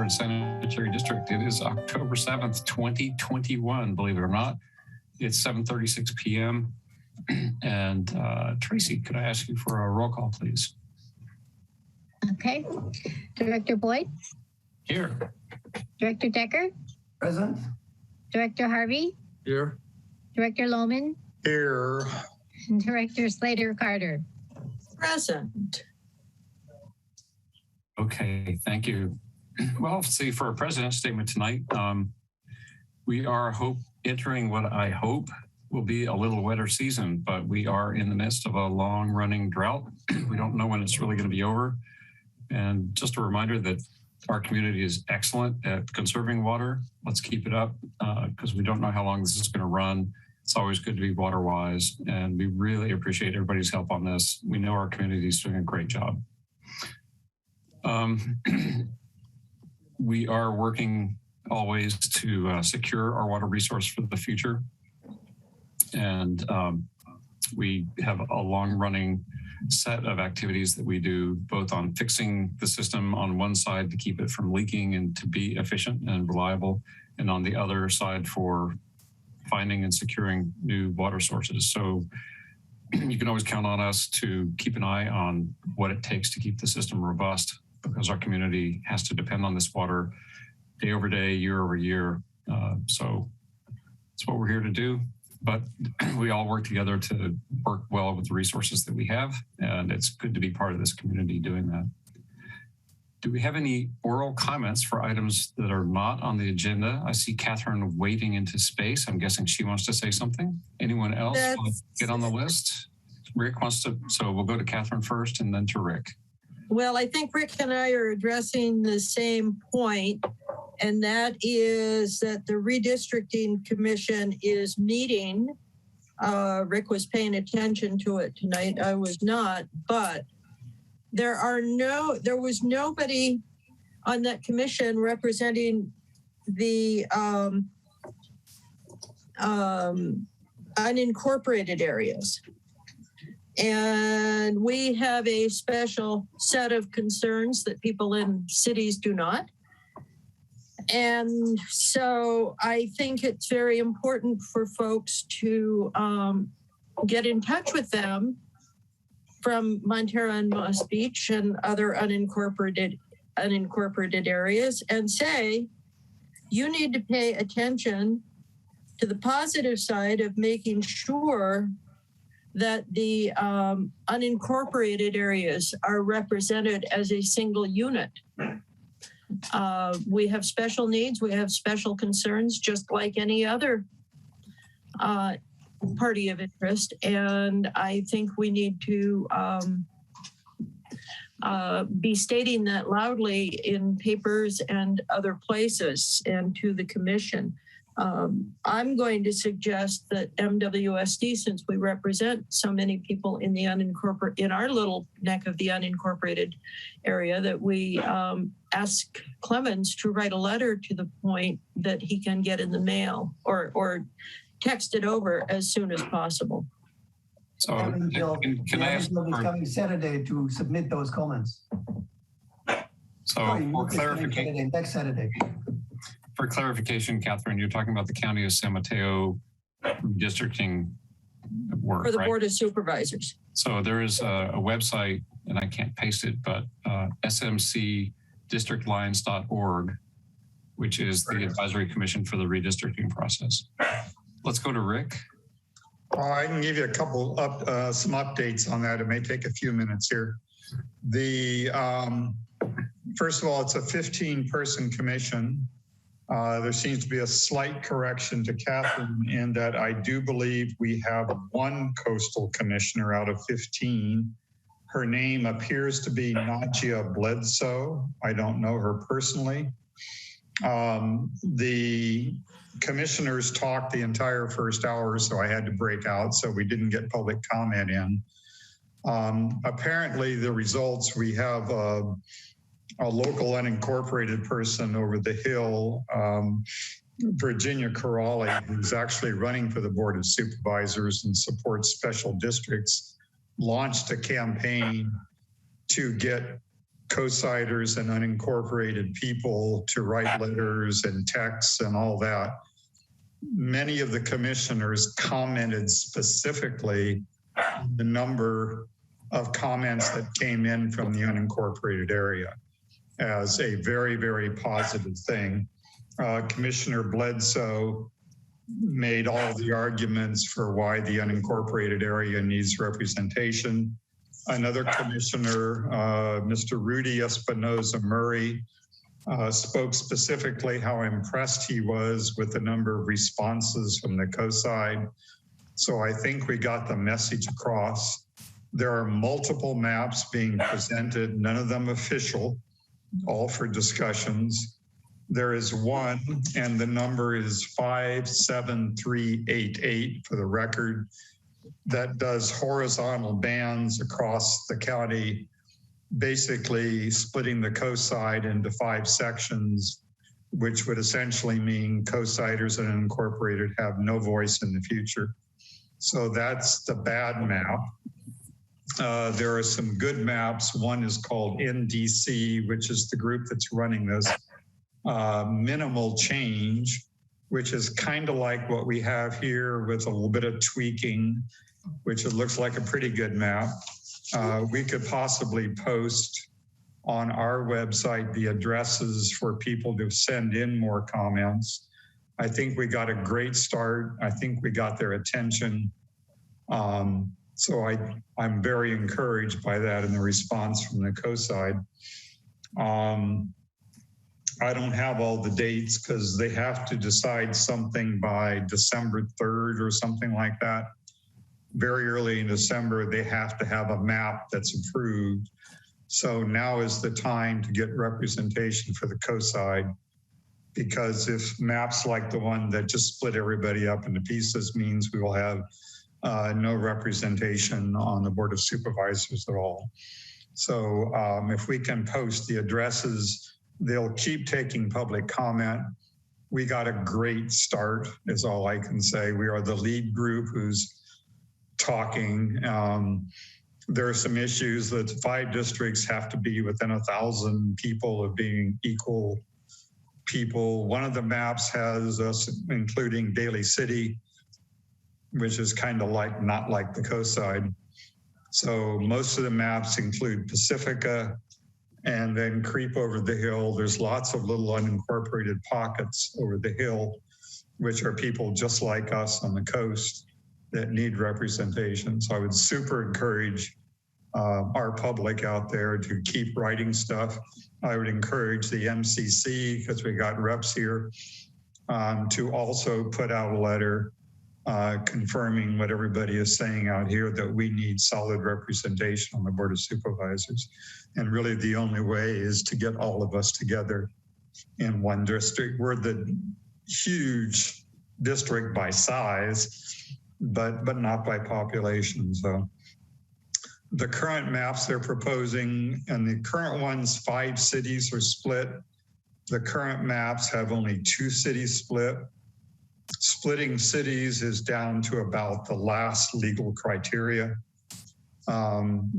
Sanitary District. It is October 7th, 2021, believe it or not. It's 7:36 p.m. And Tracy, could I ask you for a roll call, please? Okay. Director Boyd? Here. Director Decker? Present. Director Harvey? Here. Director Lohman? Here. And Director Slater-Carter? Present. Okay, thank you. Well, see, for our president's statement tonight, we are entering what I hope will be a little wetter season, but we are in the midst of a long-running drought. We don't know when it's really going to be over. And just a reminder that our community is excellent at conserving water. Let's keep it up because we don't know how long this is going to run. It's always good to be water wise, and we really appreciate everybody's help on this. We know our community is doing a great job. We are working always to secure our water resource for the future. And we have a long-running set of activities that we do, both on fixing the system on one side to keep it from leaking and to be efficient and reliable, and on the other side for finding and securing new water sources. So you can always count on us to keep an eye on what it takes to keep the system robust, because our community has to depend on this water day over day, year over year. So that's what we're here to do. But we all work together to work well with the resources that we have, and it's good to be part of this community doing that. Do we have any oral comments for items that are not on the agenda? I see Catherine wading into space. I'm guessing she wants to say something. Anyone else want to get on the list? Rick wants to, so we'll go to Catherine first and then to Rick. Well, I think Rick and I are addressing the same point, and that is that the redistricting commission is meeting. Rick was paying attention to it tonight. I was not, but there was nobody on that commission representing the unincorporated areas. And we have a special set of concerns that people in cities do not. And so I think it's very important for folks to get in touch with them from Montara and Moss Beach and other unincorporated areas and say, you need to pay attention to the positive side of making sure that the unincorporated areas are represented as a single unit. We have special needs, we have special concerns, just like any other party of interest. And I think we need to be stating that loudly in papers and other places and to the commission. I'm going to suggest that MWSD, since we represent so many people in the in our little neck of the unincorporated area, that we ask Clemens to write a letter to the point that he can get in the mail or text it over as soon as possible. So can I ask for coming Saturday to submit those comments? So for clarification, next Saturday. For clarification, Catherine, you're talking about the County of San Mateo redistricting work, for the right? Board of Supervisors. So there is a website, and I can't paste it, but smcdistrictlines.org, which is the advisory commission for the redistricting process. Let's go to Rick. I can give you a couple of some updates on that. It may take a few minutes here. First of all, it's a 15-person commission. There seems to be a slight correction to Catherine in that I do believe we have one coastal commissioner out of 15. Her name appears to be Najia Bledsoe. I don't know her personally. The commissioners talked the entire first hour, so I had to break out, so we didn't get public comment in. Apparently the results, we have a local unincorporated person over the hill, Virginia Corrali, who's actually running for the Board of Supervisors and supports special districts, launched a campaign to get co-siders and unincorporated people to write letters and texts and all that. Many of the commissioners commented specifically on the number of comments that came in from the unincorporated area as a very, very positive thing. Commissioner Bledsoe made all the arguments for why the unincorporated area needs representation. Another commissioner, Mr. Rudy Espinoza Murray, spoke specifically how impressed he was with the number of responses from the COSIDE. So I think we got the message across. There are multiple maps being presented, none of them official, all for discussions. There is one, and the number is 57388 for the record, that does horizontal bands across the county, basically splitting the COSIDE into 5 sections, which would essentially mean COSIDers and unincorporated have no voice in the future. So that's the bad map. There are some good maps. One is called NDC, which is the group that's running this. Minimal change, which is kind of like what we have here with a little bit of tweaking, which it looks like a pretty good map. We could possibly post on our website the addresses for people to send in more comments. I think we got a great start. I think we got their attention. So I'm very encouraged by that and the response from the COSIDE. I don't have all the dates because they have to decide something by December 3rd or something like that. Very early in December, they have to have a map that's approved. So now is the time to get representation for the COSIDE, because if maps like the one that just split everybody up into pieces means we will have no representation on the Board of Supervisors at all. So if we can post the addresses, they'll keep taking public comment. We got a great start, is all I can say. We are the lead group who's talking. There are some issues that 5 districts have to be within 1,000 people of being equal people. One of the maps has us including Daly City, which is kind of like, not like the COSIDE. So most of the maps include Pacifica and then creep over the hill. There's lots of little unincorporated pockets over the hill, which are people just like us on the coast that need representation. So I would super encourage our public out there to keep writing stuff. I would encourage the MCC, because we got reps here, to also put out a letter confirming what everybody is saying out here, that we need solid representation on the Board of Supervisors. And really the only way is to get all of us together in one district. We're the huge district by size, but not by population. So the current maps they're proposing, and the current ones, 5 cities are split. The current maps have only 2 cities split. Splitting cities is down to about the last legal criteria.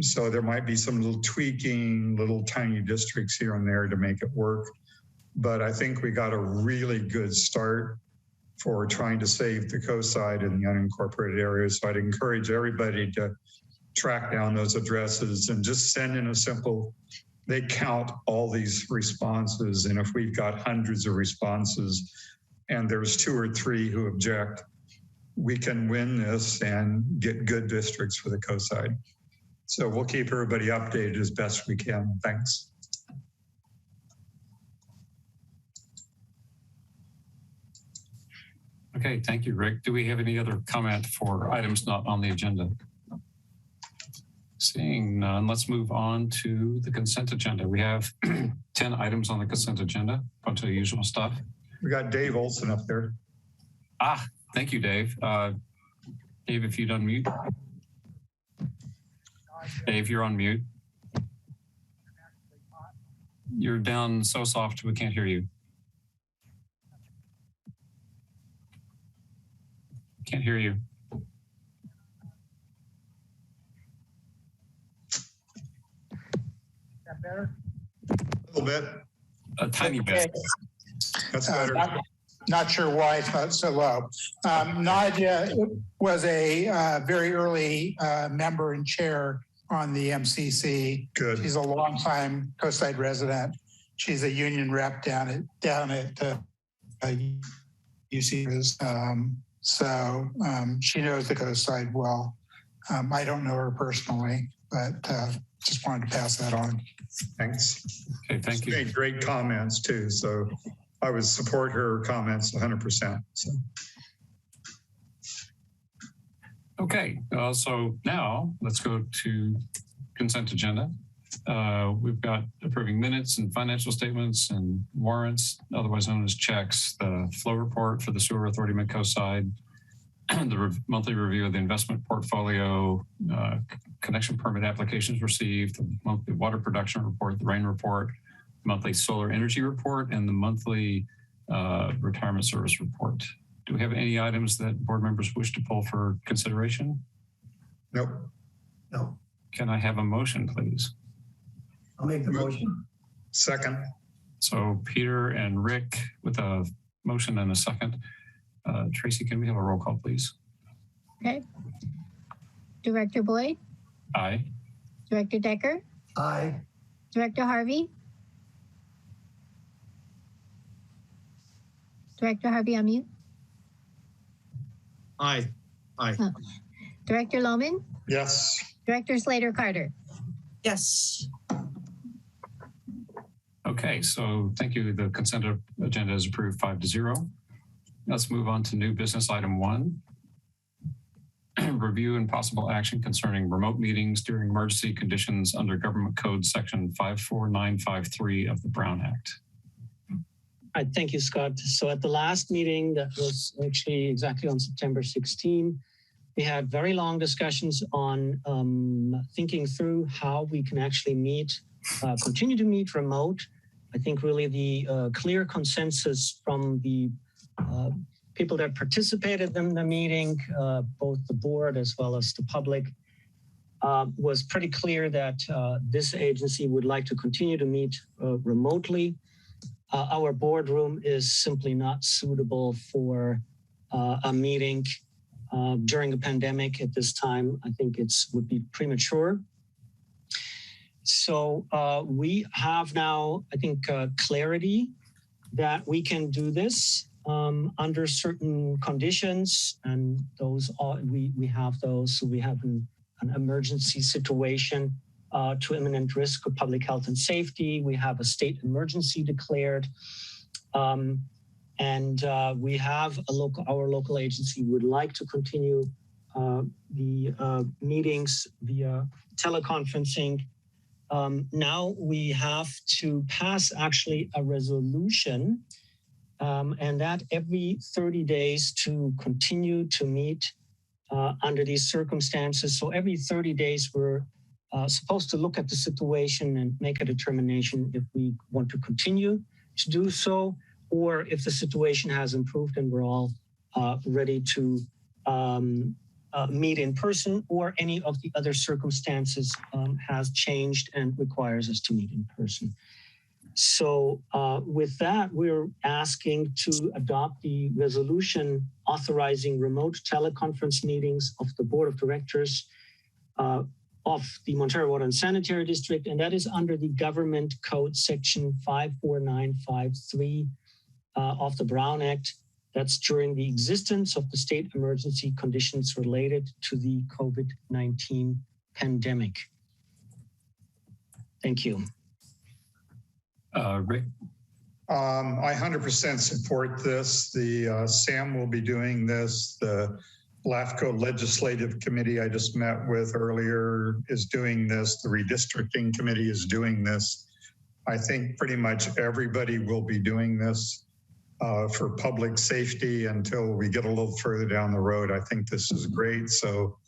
So there might be some little tweaking, little tiny districts here and there to make it work. But I think we got a really good start for trying to save the COSIDE in the unincorporated areas. So I'd encourage everybody to track down those addresses and just send in a simple, they count all these responses. And if we've got hundreds of responses and there's 2 or 3 who object, we can win this and get good districts for the COSIDE. So we'll keep everybody updated as best we can. Thanks. Okay, thank you, Rick. Do we have any other comment for items not on the agenda? Seeing none, let's move on to the consent agenda. We have 10 items on the consent agenda, a bunch of the usual stuff. We got Dave Olson up there. Ah, thank you, Dave. Dave, if you'd unmute. Dave, you're on mute. You're down so soft we can't hear you. Can't hear you. That better? bit? A tiny bit. That's better. Not sure why it's not so low. Nadia was a very early member and chair on the MCC. Good. She's a longtime Coastside resident. She's a union rep down at UC. So she knows the Coastside well. I don't know her personally, but just wanted to pass that on. Thanks. Okay, thank you. She made great comments too, so I would support her comments 100%. So. Okay, so now let's go to consent agenda. We've got approving minutes and financial statements and warrants, otherwise known as checks, the flow report for the Sewer Authority Mid-Coast-Side, the monthly review of the investment portfolio, connection permit applications received, the monthly water production report, the rain report, monthly solar energy report, and the monthly retirement service report. Do we have any items that board members wish to pull for consideration? Nope. No. Can I have a motion, please? I'll make the motion. Second. So Peter and Rick with a motion and a second. Tracy, can we have a roll call, please? Okay. Director Boyd, Aye. Director Decker, Aye. Director Harvey. Director Harvey on mute. Aye. Aye. Director Lohman, Yes. Director Slater Carter. Yes. Okay, so thank you. The consent agenda is approved 5-0. Let's move on to new business item 1. Review and possible action concerning remote meetings during emergency conditions under Government Code Section 54953 of the Brown Act. Thank you, Scott. So at the last meeting, that was actually exactly on September 16, we had very long discussions on thinking through how we can actually meet, continue to meet remote. I think really the clear consensus from the people that participated in the meeting, both the board as well as the public, was pretty clear that this agency would like to continue to meet remotely. Our boardroom is simply not suitable for a meeting during a pandemic at this time. I think would be premature. So we have now, I think, clarity that we can do this under certain conditions, and those are, we have those. So we have an emergency situation to imminent risk of public health and safety. We have a state emergency declared, and we have our local agency would like to continue the meetings via teleconferencing. Now we have to pass actually a resolution, and that every 30 days to continue to meet under these circumstances. So every 30 days we're supposed to look at the situation and make a determination if we want to continue to do so, or if the situation has improved and we're all ready to meet in person, or any of the other circumstances has changed and requires us to meet in person. So with that, we're asking to adopt the resolution authorizing remote teleconference meetings of the Board of Directors of the Montara Water and Sanitary District, and that is under the Government Code Section 54953 of the Brown Act. That's during the existence of the state emergency conditions related to the COVID-19 pandemic. Thank you. Rick? I 100% support this. The SAM will be doing this. The LAFCO Legislative Committee I just met with earlier is doing this. The Redistricting Committee is doing this. I think pretty much everybody will be doing this for public safety until we get a little further down the road. I think this is great. So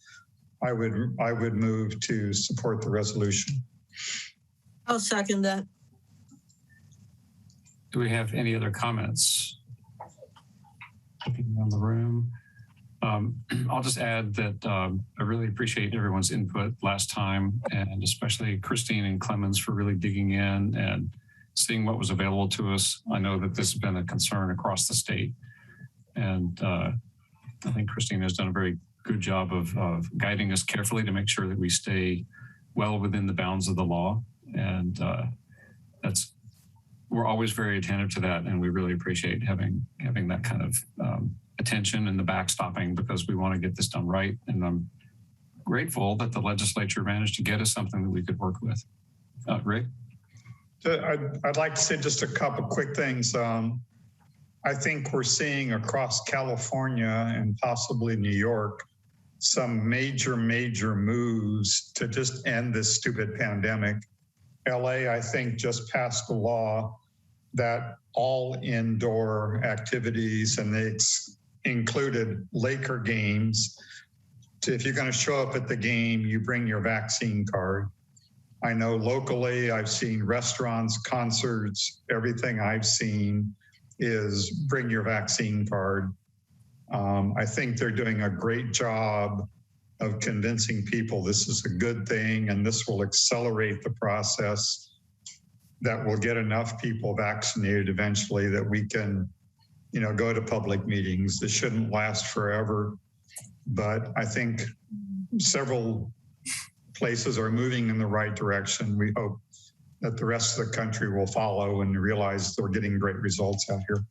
I would move to support the resolution. I'll second that. Do we have any other comments? Looking around the room. I'll just add that I really appreciate everyone's input last time, and especially Christine and Clemens for really digging in and seeing what was available to us. I know that this has been a concern across the state. And I think Christine has done a very good job of guiding us carefully to make sure that we stay well within the bounds of the law. And we're always very attentive to that. And we really appreciate having that kind of attention and the backstopping, because we want to get this done right. And I'm grateful that the legislature managed to get us something that we could work with. Rick? I'd like to say just a couple quick things. I think we're seeing across California and possibly New York some major moves to just end this stupid pandemic. LA, I think, just passed a law that all indoor activities, and they included Laker games. If you're going to show up at the game, you bring your vaccine card. I know locally, I've seen restaurants, concerts, everything I've seen is bring your vaccine card. I think they're doing a great job of convincing people this is a good thing, and this will accelerate the process that will get enough people vaccinated eventually that we can, go to public meetings. This shouldn't last forever, but I think several places are moving in the right direction. We hope that the rest of the country will follow and realize they're getting great results out here.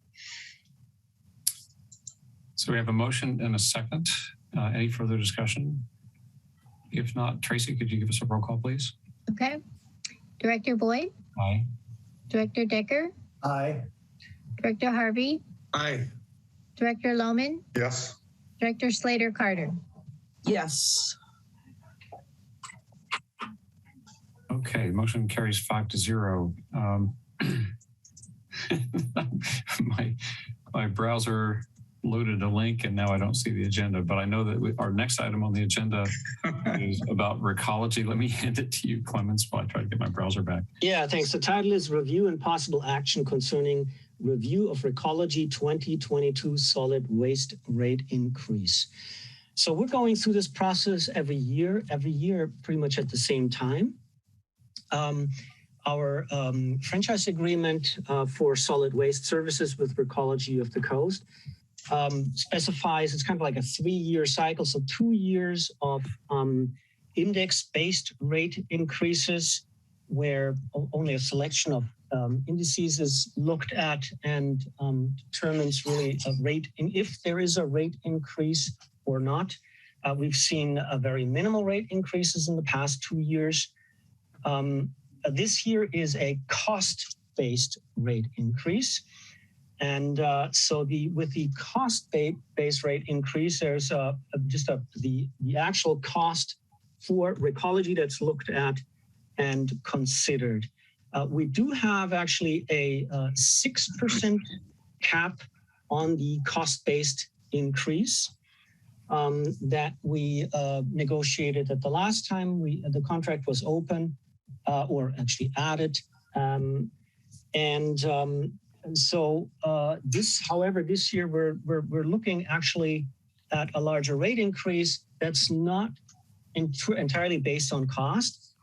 So we have a motion and a second. Any further discussion? If not, Tracy, could you give us a roll call, please? Okay. Director Boyd? Aye. Director Decker? Aye. Director Harvey? Aye. Director Lohman? Yes. Director Slater Carter? Yes. Okay, motion carries 5-0. My browser loaded a link and now I don't see the agenda, but I know that our next item on the agenda is about recology. Let me hand it to you, Clemens, while I try to get my browser back. Yeah, thanks. The title is Review and Possible Action Concerning Review of Recology 2022 Solid Waste Rate Increase. So we're going through this process every year pretty much at the same time. Our franchise agreement for solid waste services with Recology of the Coast specifies it's kind of like a 3-year cycle. So 2 years of index-based rate increases where only a selection of indices is looked at and determines really a rate, and if there is a rate increase or not. We've seen very minimal rate increases in the past 2 years. This year is a cost-based rate increase. And so with the cost-based rate increase, there's the actual cost for Recology that's looked at and considered. We do have actually a 6% cap on the cost-based increase that we negotiated at the last time the contract was open or actually added. However, this year we're looking actually at a larger rate increase that's not entirely based on cost.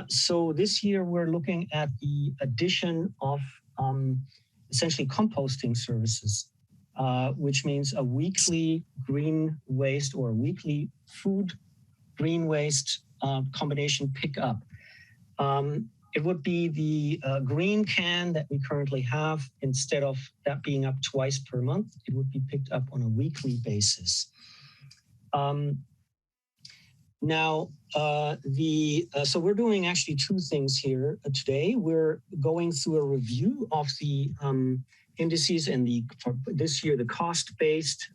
So this year we're looking at the addition of essentially composting services, which means a weekly green waste or weekly food green waste combination pickup. It would be the green can that we currently have. Instead of that being up twice per month, it would be picked up on a weekly basis. So we're doing actually two things here today. We're going through a review of the indices and for this year, the cost-based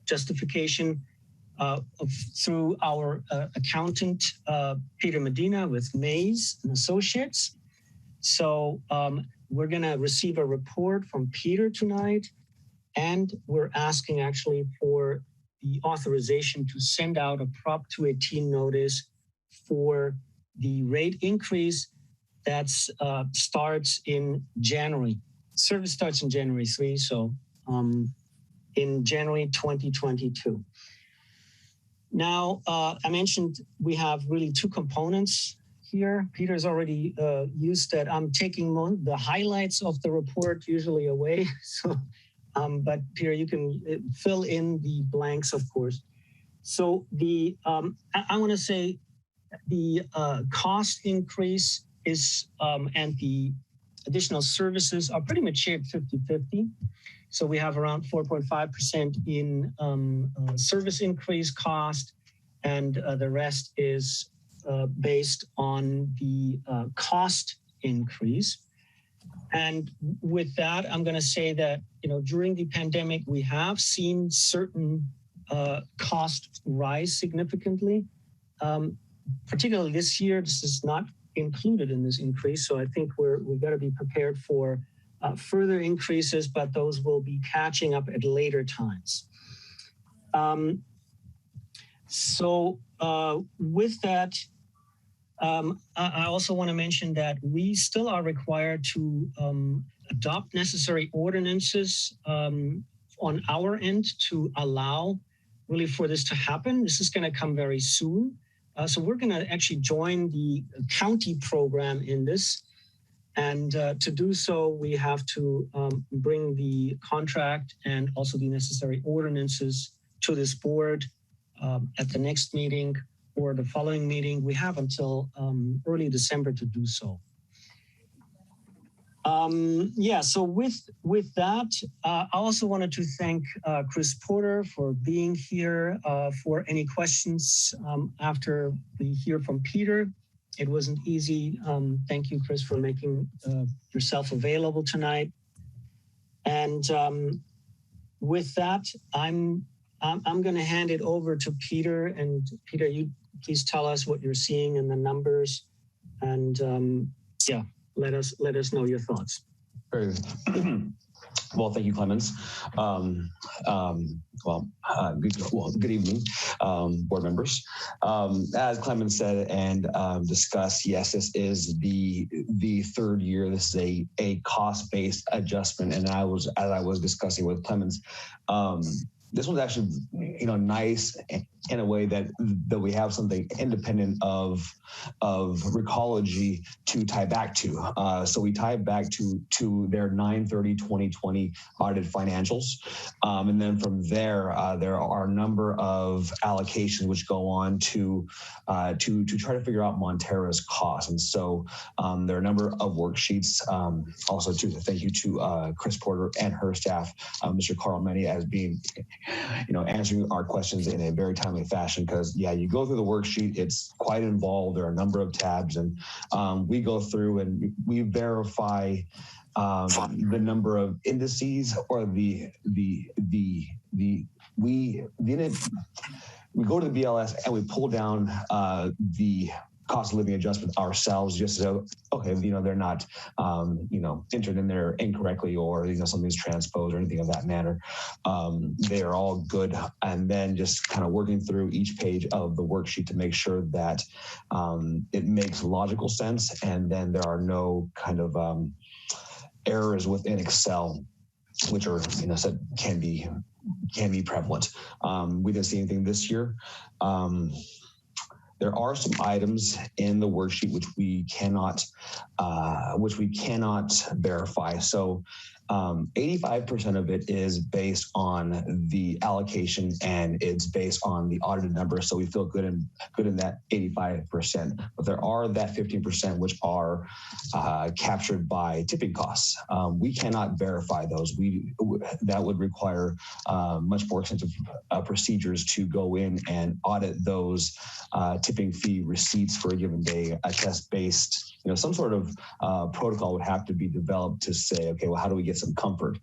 justification through our accountant, Peter Medina with Mays and Associates. So we're gonna receive a report from Peter tonight, and we're asking actually for the authorization to send out a Prop 218 notice for the rate increase that starts in January. Service starts in January 3, so in January 2022. Now, I mentioned we have really two components here. Peter's already used that. I'm taking the highlights of the report usually away. So, but Peter, you can fill in the blanks, of course. So I want to say the cost increase is and the additional services are pretty much shared 50-50. So we have around 4.5% in service increase cost, and the rest is based on the cost increase. And with that, I'm going to say that, during the pandemic, we have seen certain costs rise significantly. Particularly this year, this is not included in this increase. So I think we've got to be prepared for further increases, but those will be catching up at later times. With that, I also want to mention that we still are required to adopt necessary ordinances on our end to allow really for this to happen. This is going to come very soon. So we're going to actually join the county program in this. And to do so, we have to bring the contract and also the necessary ordinances to this board at the next meeting or the following meeting. We have until early December to do so. So with that, I also wanted to thank Chris Porter for being here. For any questions after we hear from Peter. It wasn't easy. Thank you, Chris, for making yourself available tonight. And with that, I'm going to hand it over to Peter. And Peter, you please tell us what you're seeing in the numbers, and let us know your thoughts. Very good. Well, thank you, Clemens. Good evening, board members. As Clemens said and discussed, yes, this is the third year. This is a cost-based adjustment, and as I was discussing with Clemens, this one's actually, nice in a way that we have something independent of Recology to tie back to. So we tie back to their 9/30/2020 audited financials. And then from there, there are a number of allocations which go on to try to figure out Montara's costs. And so there are a number of worksheets. Also, thank you to Chris Porter and her staff, Mr. Carl Menny, as being, answering our questions in a very timely fashion, because you go through the worksheet, it's quite involved. There are a number of tabs, and we go through and we verify the number of indices or we go to the BLS and we pull down the cost of living adjustment ourselves, just so, okay, they're not, entered in there incorrectly, or, something's transposed or anything of that manner. They are all good. And then just kind of working through each page of the worksheet to make sure that it makes logical sense. And then there are no kind of errors within Excel, which are, can be prevalent. We didn't see anything this year. There are some items in the worksheet which we cannot verify. So 85% of it is based on the allocation, and it's based on the audited number. So we feel good in that 85%. But there are that 15% which are captured by tipping costs. We cannot verify those. That would require much more extensive procedures to go in and audit those tipping fee receipts for a given day. A test-based, some sort of protocol would have to be developed to say, okay, well, how do we get some comfort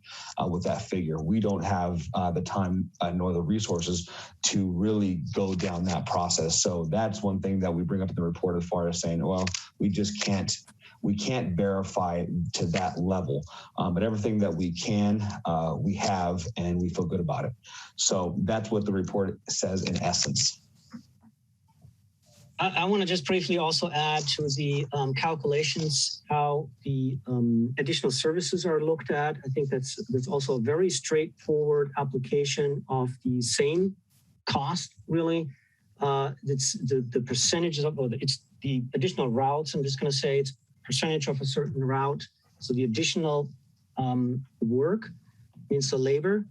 with that figure? We don't have the time nor the resources to really go down that process. So that's one thing that we bring up in the report, as far as saying, well, we can't verify to that level, but everything that we can, we have, and we feel good about it. So that's what the report says in essence. I want to just briefly also add to the calculations how the additional services are looked at. I think that's also a very straightforward application of the same cost, really. It's the percentages of, or it's the additional routes. I'm just going to say it's percentage of a certain route. So the additional work means the labor,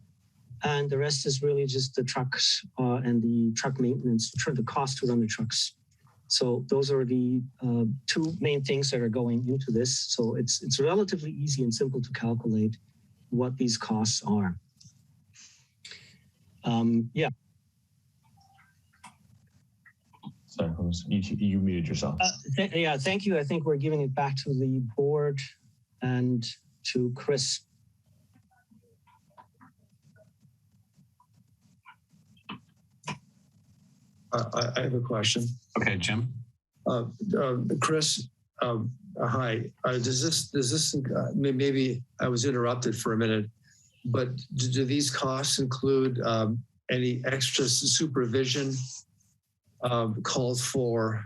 and the rest is really just the trucks and the truck maintenance, the cost to run the trucks. So those are the two main things that are going into this. So it's relatively easy and simple to calculate what these costs are. Yeah. Sorry, you muted yourself. Yeah, thank you. I think we're giving it back to the board and to Chris. I have a question. Okay, Jim. Chris, hi. Does this maybe I was interrupted for a minute, but do these costs include any extra supervision called for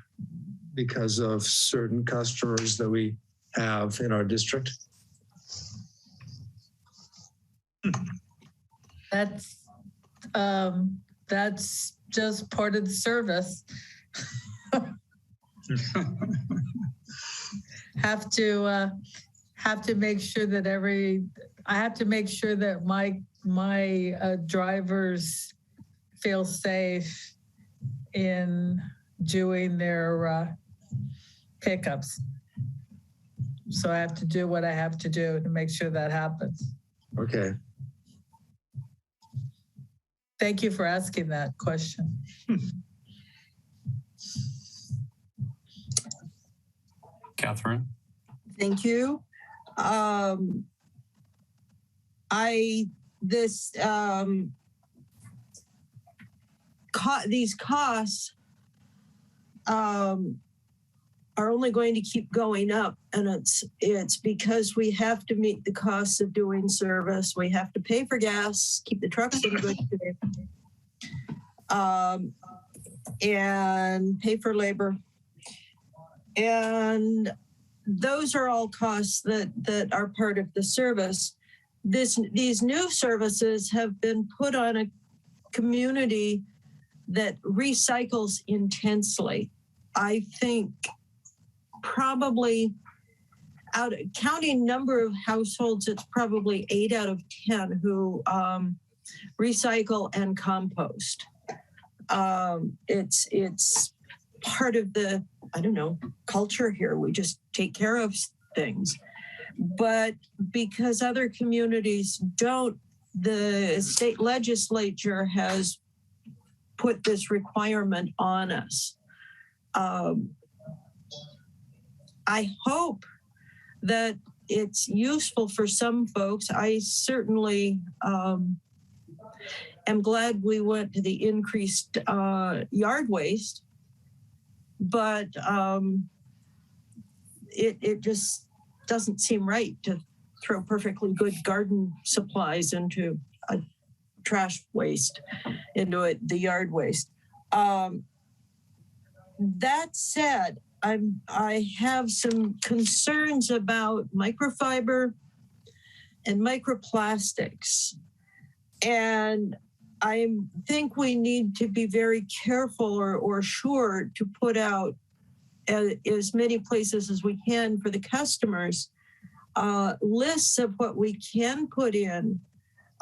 because of certain customers that we have in our district? That's just part of the service. have to make sure that I have to make sure that my drivers feel safe in doing their pickups. So I have to do what I have to do to make sure that happens. Okay. Thank you for asking that question. Catherine. Thank you. These costs are only going to keep going up, and it's because we have to meet the costs of doing service. We have to pay for gas, keep the trucks in good shape, and pay for labor. And those are all costs that are part of the service. These new services have been put on a community that recycles intensely. I think probably counting number of households, it's probably 8 out of 10 who recycle and compost. It's part of the, I don't know, culture here. We just take care of things. But because other communities don't, the state legislature has put this requirement on us. I hope that it's useful for some folks. I certainly am glad we went to the increased yard waste, but it just doesn't seem right to throw perfectly good garden supplies into a trash waste, into the yard waste. That said, I have some concerns about microfiber and microplastics. And I think we need to be very careful or sure to put out as many places as we can for the customers, lists of what we can put in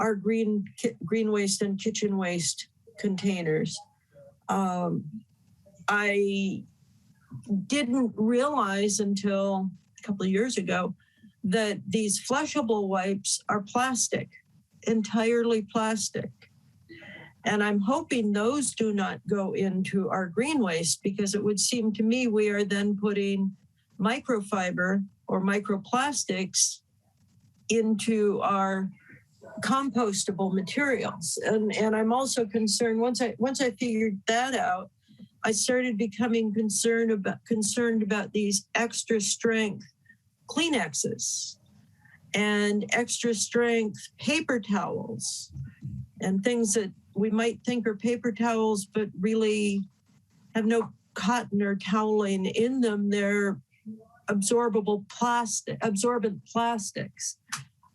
our green waste and kitchen waste containers. I didn't realize until a couple of years ago that these flushable wipes are plastic, entirely plastic. And I'm hoping those do not go into our green waste, because it would seem to me we are then putting microfiber or microplastics into our compostable materials. And I'm also concerned, once I figured that out, I started becoming concerned about these extra strength Kleenexes and extra strength paper towels and things that we might think are paper towels, but really have no cotton or toweling in them. They're absorbent plastics.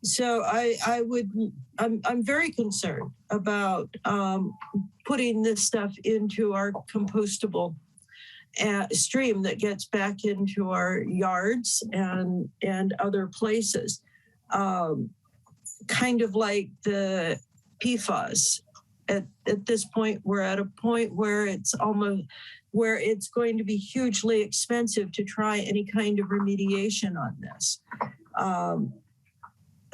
So I'm very concerned about putting this stuff into our compostable stream that gets back into our yards and other places. Kind of like the PFAS. At this point, we're at a point where it's going to be hugely expensive to try any kind of remediation on this.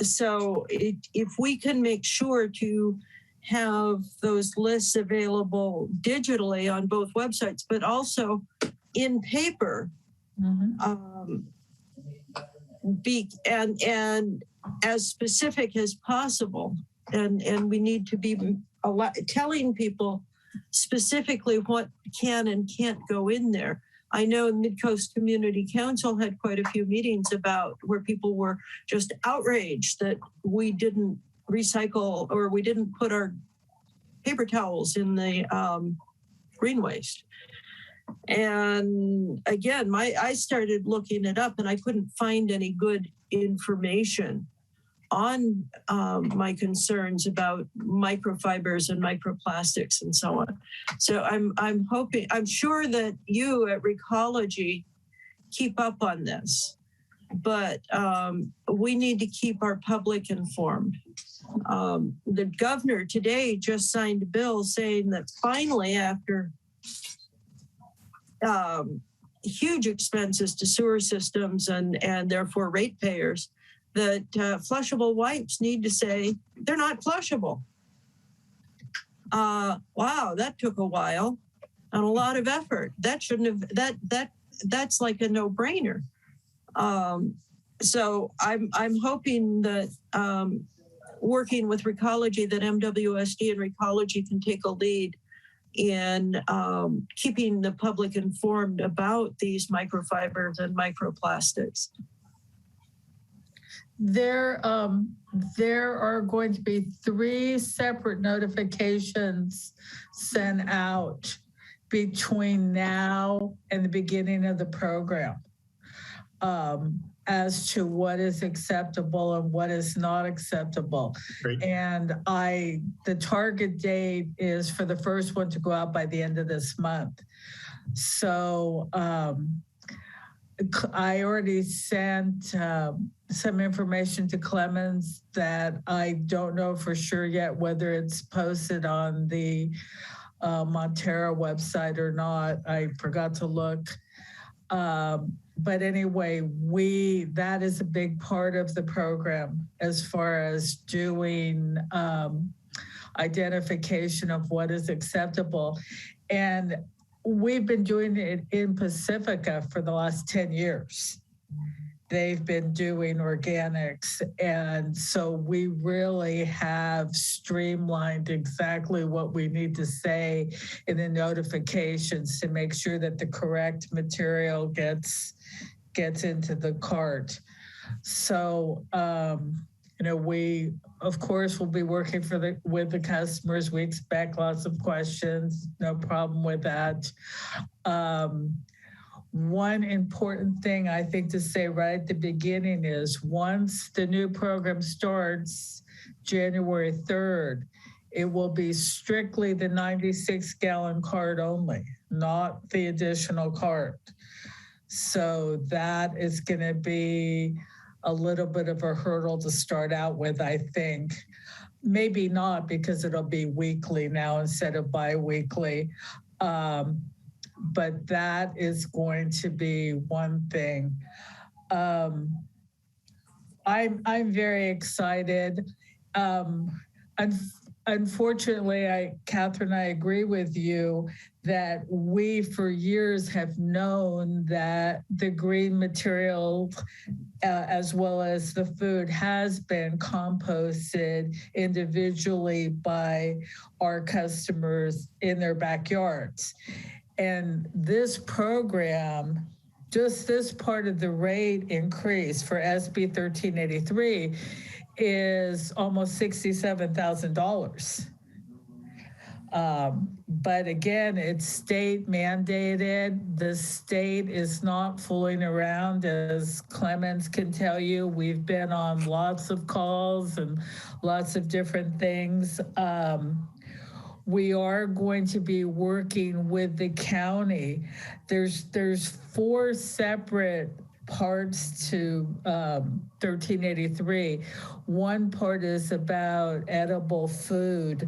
So if we can make sure to have those lists available digitally on both websites, but also in paper, and as specific as possible. And we need to be telling people specifically what can and can't go in there. I know Mid-Coast Community Council had quite a few meetings about where people were just outraged that we didn't recycle or we didn't put our paper towels in the green waste. And again, I started looking it up and I couldn't find any good information on my concerns about microfibers and microplastics and so on. So I'm sure that you at Recology keep up on this, but we need to keep our public informed. The governor today just signed a bill saying that finally, after huge expenses to sewer systems and therefore ratepayers, that flushable wipes need to say they're not flushable. Wow, that took a while and a lot of effort. That shouldn't have, that's like a no-brainer. So I'm hoping that working with Recology, that MWSD and Recology can take a lead in keeping the public informed about these microfibers and microplastics. There are going to be 3 separate notifications sent out between now and the beginning of the program as to what is acceptable and what is not acceptable. Great. And the target date is for the first one to go out by the end of this month. So I already sent some information to Clemens that I don't know for sure yet whether it's posted on the Montara website or not. I forgot to look. But anyway, that is a big part of the program as far as doing identification of what is acceptable. And we've been doing it in Pacifica for the last 10 years. They've been doing organics. And so we really have streamlined exactly what we need to say in the notifications to make sure that the correct material gets into the cart. So, we, of course, will be working with the customers. We expect lots of questions, no problem with that. One important thing I think to say right at the beginning is once the new program starts January 3rd, it will be strictly the 96-gallon cart only, not the additional cart. So that is going to be a little bit of a hurdle to start out with, I think. Maybe not, because it'll be weekly now instead of bi-weekly. But that is going to be one thing. I'm very excited. Unfortunately, Catherine, I agree with you that we for years have known that the green material as well as the food has been composted individually by our customers in their backyards. And this program, just this part of the rate increase for SB 1383 is almost $67,000. But again, it's state mandated. The state is not fooling around, as Clemens can tell you. We've been on lots of calls and lots of different things. We are going to be working with the county. There's 4 separate parts to 1383. One part is about edible food,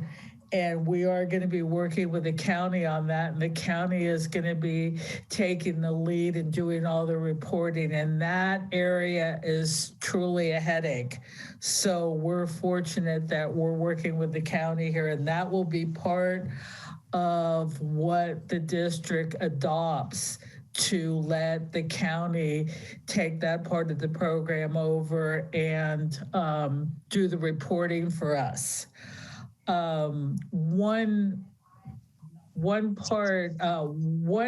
and we are going to be working with the county on that. And the county is going to be taking the lead and doing all the reporting. And that area is truly a headache. So we're fortunate that we're working with the county here, and that will be part of what the district adopts, to let the county take that part of the program over and do the reporting for us. One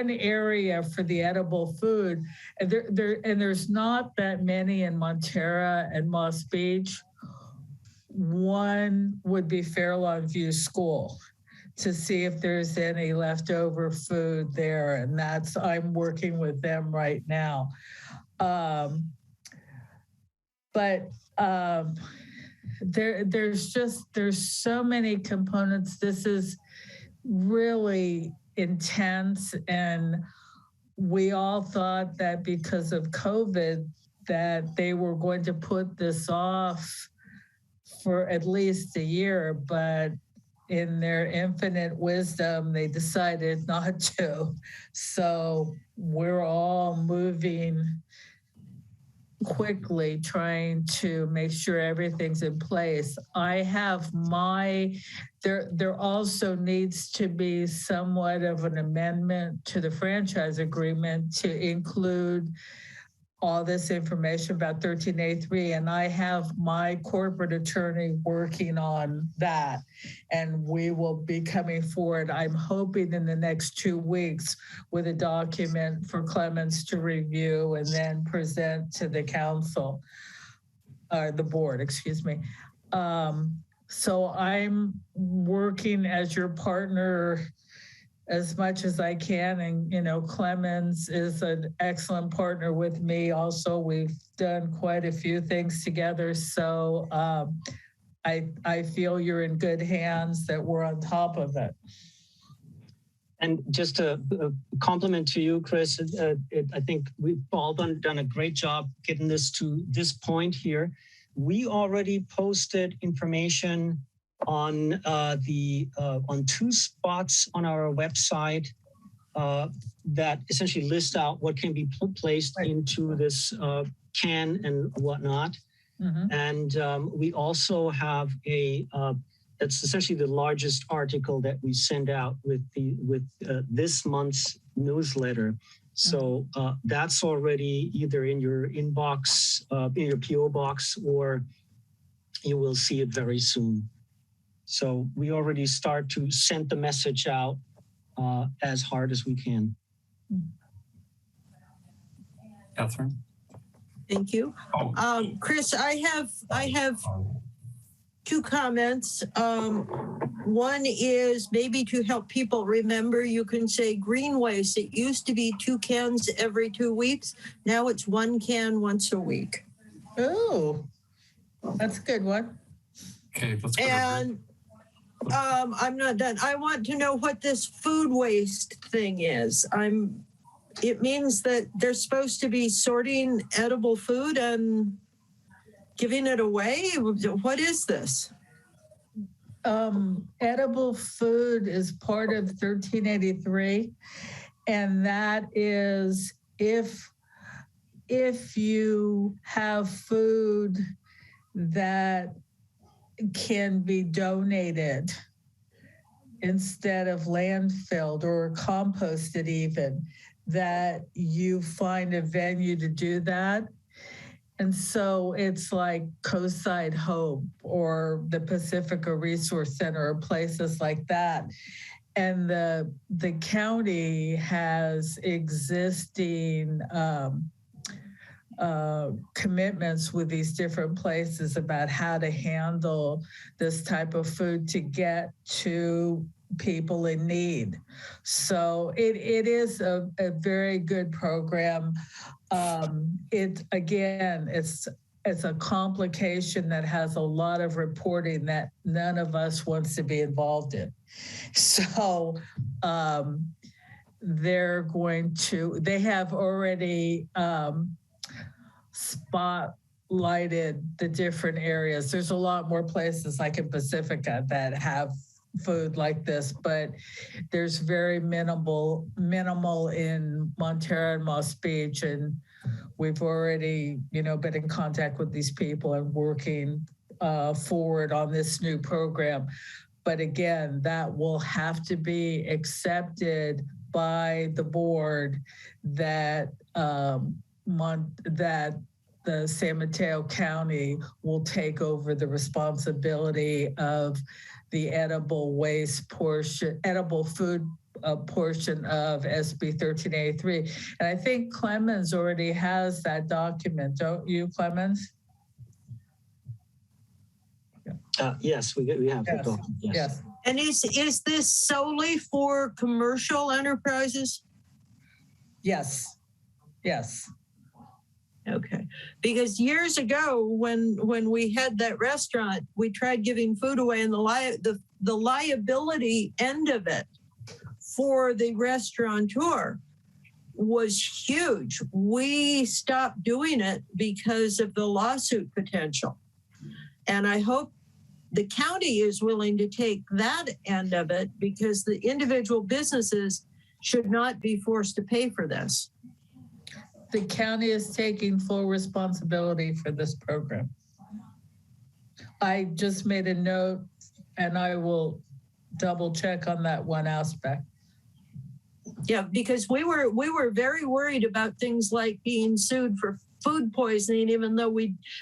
area for the edible food, and there's not that many in Montara and Moss Beach. One would be Fairlawn View School, to see if there's any leftover food there. And I'm working with them right now. There's so many components. This is really intense. And we all thought that because of COVID, that they were going to put this off for at least a year, but in their infinite wisdom, they decided not to. So we're all moving quickly, trying to make sure everything's in place. There also needs to be somewhat of an amendment to the franchise agreement to include all this information about 1383, and I have my corporate attorney working on that, and we will be coming forward, I'm hoping in the next 2 weeks, with a document for Clemens to review and then present to the council, the board, excuse me. So I'm working as your partner as much as I can. And, Clemens is an excellent partner with me. Also, we've done quite a few things together. So I feel you're in good hands, that we're on top of it. And just a compliment to you, Chris. I think we've all done a great job getting this to this point here. We already posted information on 2 spots on our website that essentially list out what can be placed into this can and whatnot. Mm-hmm. And we also have that's essentially the largest article that we send out with this month's newsletter. So that's already either in your inbox, in your PO box, or you will see it very soon. So we already start to send the message out as hard as we can. Catherine? Thank you. Chris, I have 2 comments. One is maybe to help people remember, you can say green waste. It used to be 2 cans every 2 weeks. Now it's 1 can once a week. Oh, that's a good one. Okay, let's go. And I'm not done. I want to know what this food waste thing is. It means that they're supposed to be sorting edible food and giving it away. What is this? Edible food is part of 1383, and that is if you have food that can be donated instead of landfilled or composted, even, that you find a venue to do that. And so it's like Coastside Hope or the Pacifica Resource Center or places like that. And the county has existing commitments with these different places about how to handle this type of food to get to people in need. So it is a very good program. It's a complication that has a lot of reporting that none of us wants to be involved in. So they have already spotlighted the different areas. There's a lot more places like in Pacifica that have food like this, but there's very minimal in Montara and Moss Beach. And we've already, been in contact with these people and working forward on this new program. But again, that will have to be accepted by the board that the San Mateo County will take over the responsibility of the edible food portion of SB 1383. And I think Clemens already has that document, don't you, Clemens? Yes, we have the document. Yes. And is this solely for commercial enterprises? Yes. Okay, because years ago when we had that restaurant, we tried giving food away, and the liability end of it for the restaurateur was huge. We stopped doing it because of the lawsuit potential. And I hope the county is willing to take that end of it, because the individual businesses should not be forced to pay for this. The county is taking full responsibility for this program. I just made a note, and I will double check on that one aspect. Yeah, because we were very worried about things like being sued for food poisoning, even though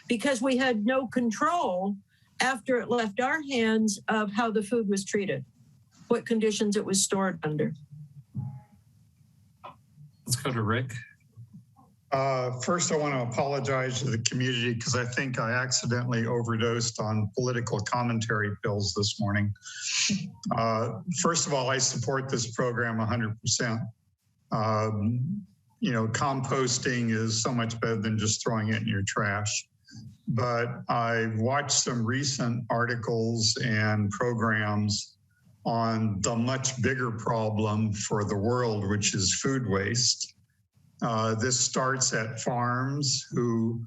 because we had no control after it left our hands of how the food was treated, what conditions it was stored under. Let's go to Rick. First, I want to apologize to the community because I think I accidentally overdosed on political commentary pills this morning. First of all, I support this program 100%. Composting is so much better than just throwing it in your trash. But I've watched some recent articles and programs on the much bigger problem for the world, which is food waste. This starts at farms who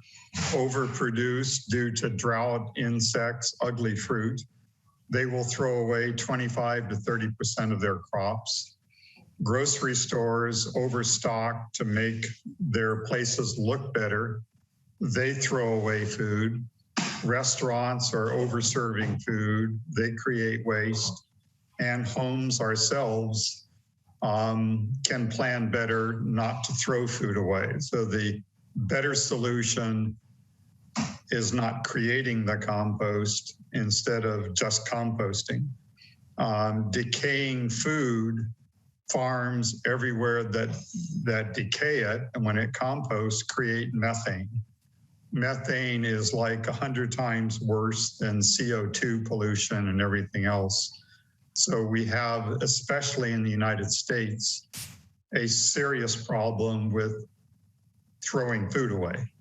overproduce due to drought, insects, ugly fruit. They will throw away 25 to 30% of their crops. Grocery stores overstock to make their places look better. They throw away food. Restaurants are overserving food. They create waste. And homes ourselves can plan better not to throw food away. So the better solution is not creating the compost instead of just composting. Decaying food, farms everywhere that decay it, and when it composts, create methane. Methane is like 100 times worse than CO2 pollution and everything else. So we have, especially in the United States, a serious problem with throwing food away.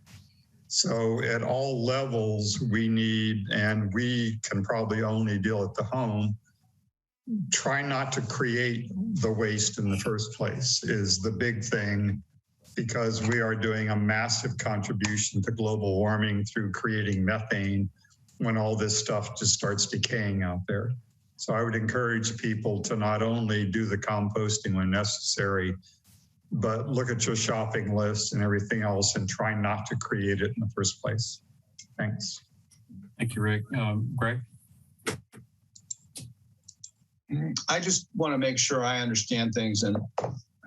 So at all levels, we need, and we can probably only deal at the home, try not to create the waste in the first place is the big thing, because we are doing a massive contribution to global warming through creating methane when all this stuff just starts decaying out there. So I would encourage people to not only do the composting when necessary, but look at your shopping list and everything else and try not to create it in the first place. Thanks. Thank you, Rick. Greg? I just want to make sure I understand things, and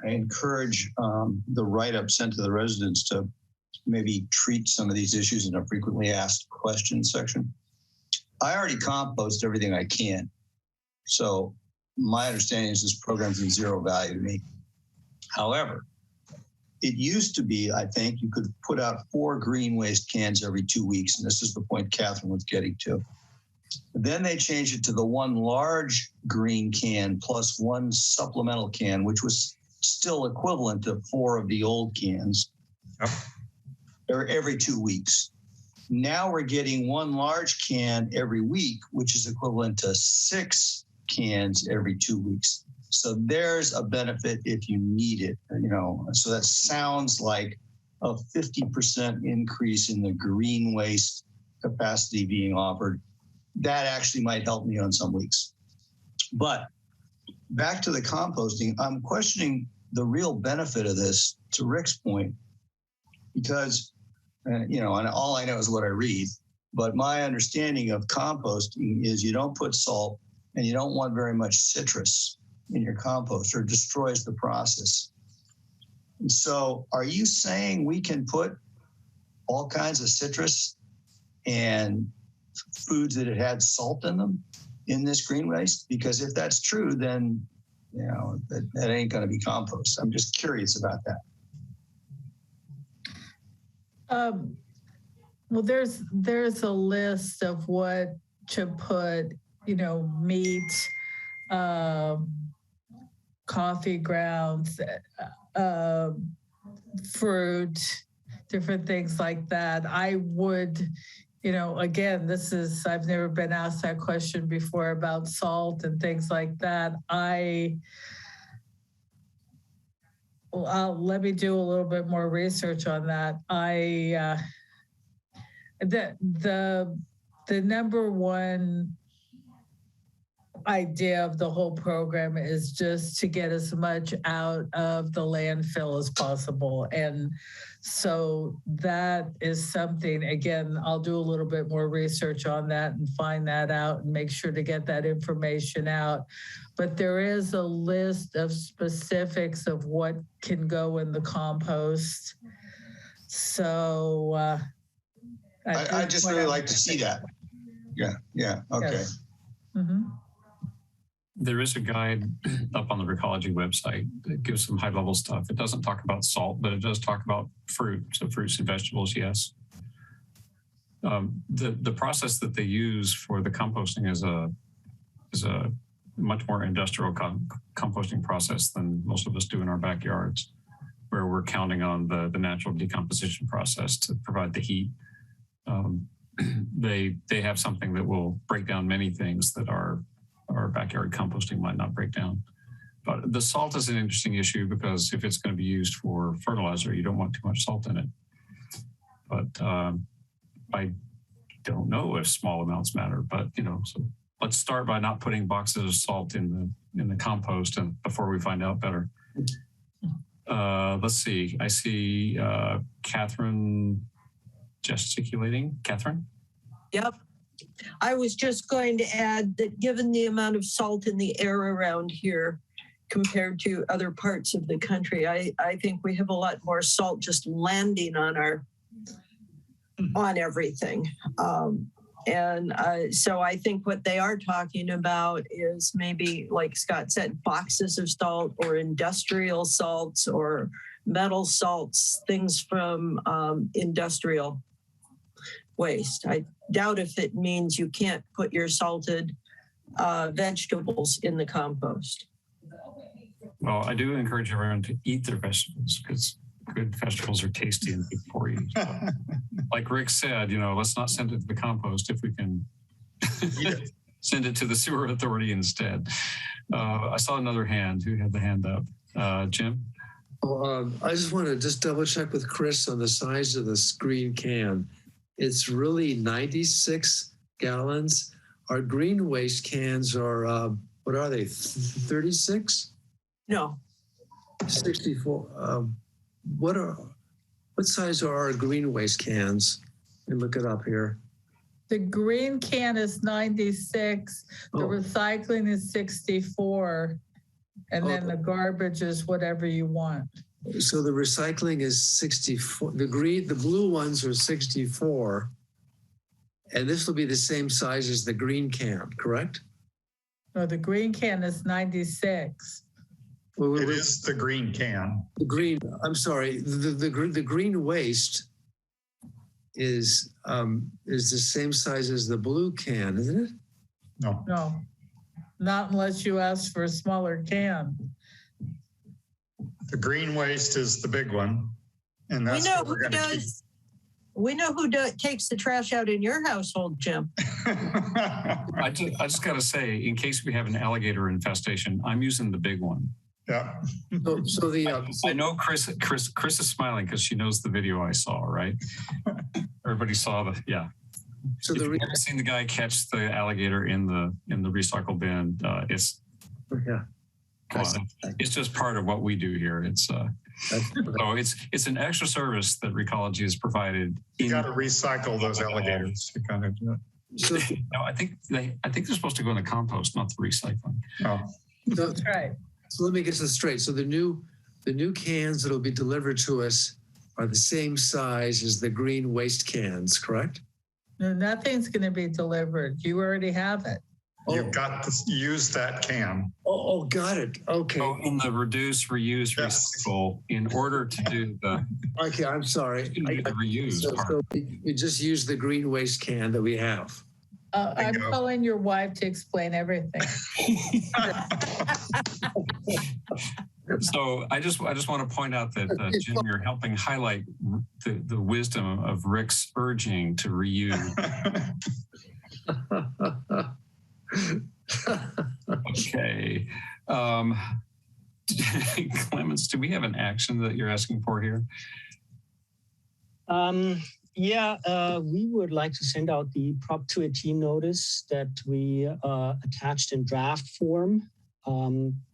I encourage the write-up sent to the residents to maybe treat some of these issues in a frequently asked questions section. I already compost everything I can. So my understanding is this program's of zero value to me. However, it used to be, I think, you could put out 4 green waste cans every 2 weeks. And this is the point Catherine was getting to. Then they changed it to the one large green can plus one supplemental can, which was still equivalent to 4 of the old cans. Yep. Every 2 weeks. Now we're getting one large can every week, which is equivalent to 6 cans every 2 weeks. So there's a benefit if you need it, you know. So that sounds like a 50% increase in the green waste capacity being offered. That actually might help me on some weeks. But back to the composting, I'm questioning the real benefit of this, to Rick's point, because, you know, and all I know is what I read, but my understanding of composting is you don't put salt and you don't want very much citrus in your compost, or it destroys the process. And so are you saying we can put all kinds of citrus and foods that had salt in them in this green waste? Because if that's true, then, you know, that ain't going to be compost. I'm just curious about that. Well, there's a list of what to put, you know, meat, coffee grounds, fruit, different things like that. I would, you know, again, I've never been asked that question before about salt and things like that. Let me do a little bit more research on that. The number one idea of the whole program is just to get as much out of the landfill as possible. And so that is something, again, I'll do a little bit more research on that and find that out and make sure to get that information out. But there is a list of specifics of what can go in the compost. So I just really like to see that. Yeah, okay. Yes. Mm-hmm. There is a guide up on the Recology website that gives some high level stuff. It doesn't talk about salt, but it does talk about fruit. So fruits and vegetables, yes. The process that they use for the composting is a much more industrial composting process than most of us do in our backyards, where we're counting on the natural decomposition process to provide the heat. They have something that will break down many things that our backyard composting might not break down. But the salt is an interesting issue because if it's going to be used for fertilizer, you don't want too much salt in it. But I don't know if small amounts matter, but you know, so let's start by not putting boxes of salt in the compost and before we find out better. Let's see. I see Catherine gesticulating. Catherine? Yep. I was just going to add that given the amount of salt in the air around here compared to other parts of the country, I think we have a lot more salt just landing on everything. So I think what they are talking about is maybe, like Scott said, boxes of salt or industrial salts or metal salts, things from industrial waste. I doubt if it means you can't put your salted vegetables in the compost. Well, I do encourage everyone to eat their vegetables because good vegetables are tasty and good for you. So, like Rick said, you know, let's not send it to the compost if we can send it to the sewer authority instead. I saw another hand. Who had the hand up? Jim? I just want to double check with Chris on the size of the green can. It's really 96 gallons. Our green waste cans are, what are they, 36? No. 64. What size are our green waste cans? Let me look it up here. The green can is 96. The recycling is 64. And then the garbage is whatever you want. So the recycling is 64. The blue ones are 64. And this will be the same size as the green can, correct? No, the green can is 96. It is the green can. I'm sorry, the green waste is the same size as the blue can, isn't it? No. No, not unless you ask for a smaller can. The green waste is the big one. And We that's know what we're who going to keep. does. We know who takes the trash out in your household, Jim. I just got to say, in case we have an alligator infestation, I'm using the big one. Yeah. So the I know Chris is smiling because she knows the video I saw, right? Everybody saw the, yeah. so If the you haven't seen the guy catch the alligator in the recycle bin, it's yeah. come on, it's just part of what we do here. It's so it's an extra service that Recology has provided. You got to recycle those alligators to kind of do it. So, No, I think they're supposed to go in the compost, not the recycling. Oh. That's right. so let me get this straight. So the new cans that'll be delivered to us are the same size as the green waste cans, correct? No, nothing's going to be delivered. You already have it. You've got to use that can. Oh, got it. Okay. So in the reduce, reuse, recycle, in order to do the Okay, I'm sorry. reuse So part. we just use the green waste can that we have. I'm calling your wife to explain everything. So I just want to point out that Jim, you're helping highlight the wisdom of Rick's urging to reuse. Okay. Clemens, do we have an action that you're asking for here? Yeah, we would like to send out the Prop 218 notice that we attached in draft form.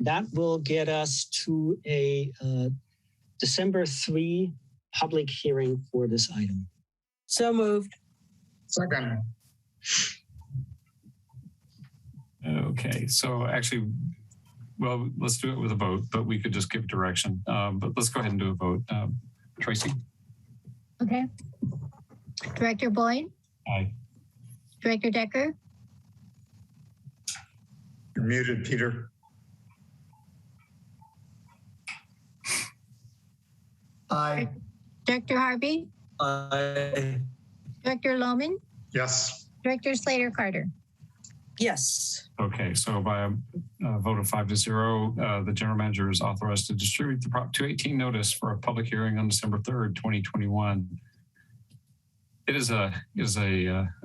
That will get us to a December 3 public hearing for this item. So moved. Second. Okay, so actually, well, let's do it with a vote, but we could just give direction. But let's go ahead and do a vote. Tracy? Okay. Director Boyd, Aye. Director Decker, You're muted, Peter. Aye. Director Harvey, Aye. Director Loman, Yes. Director Slater Carter. Yes. Okay, so by a vote of 5-0, the general manager is authorized to distribute the Prop 218 notice for a public hearing on December 3rd, 2021. It is a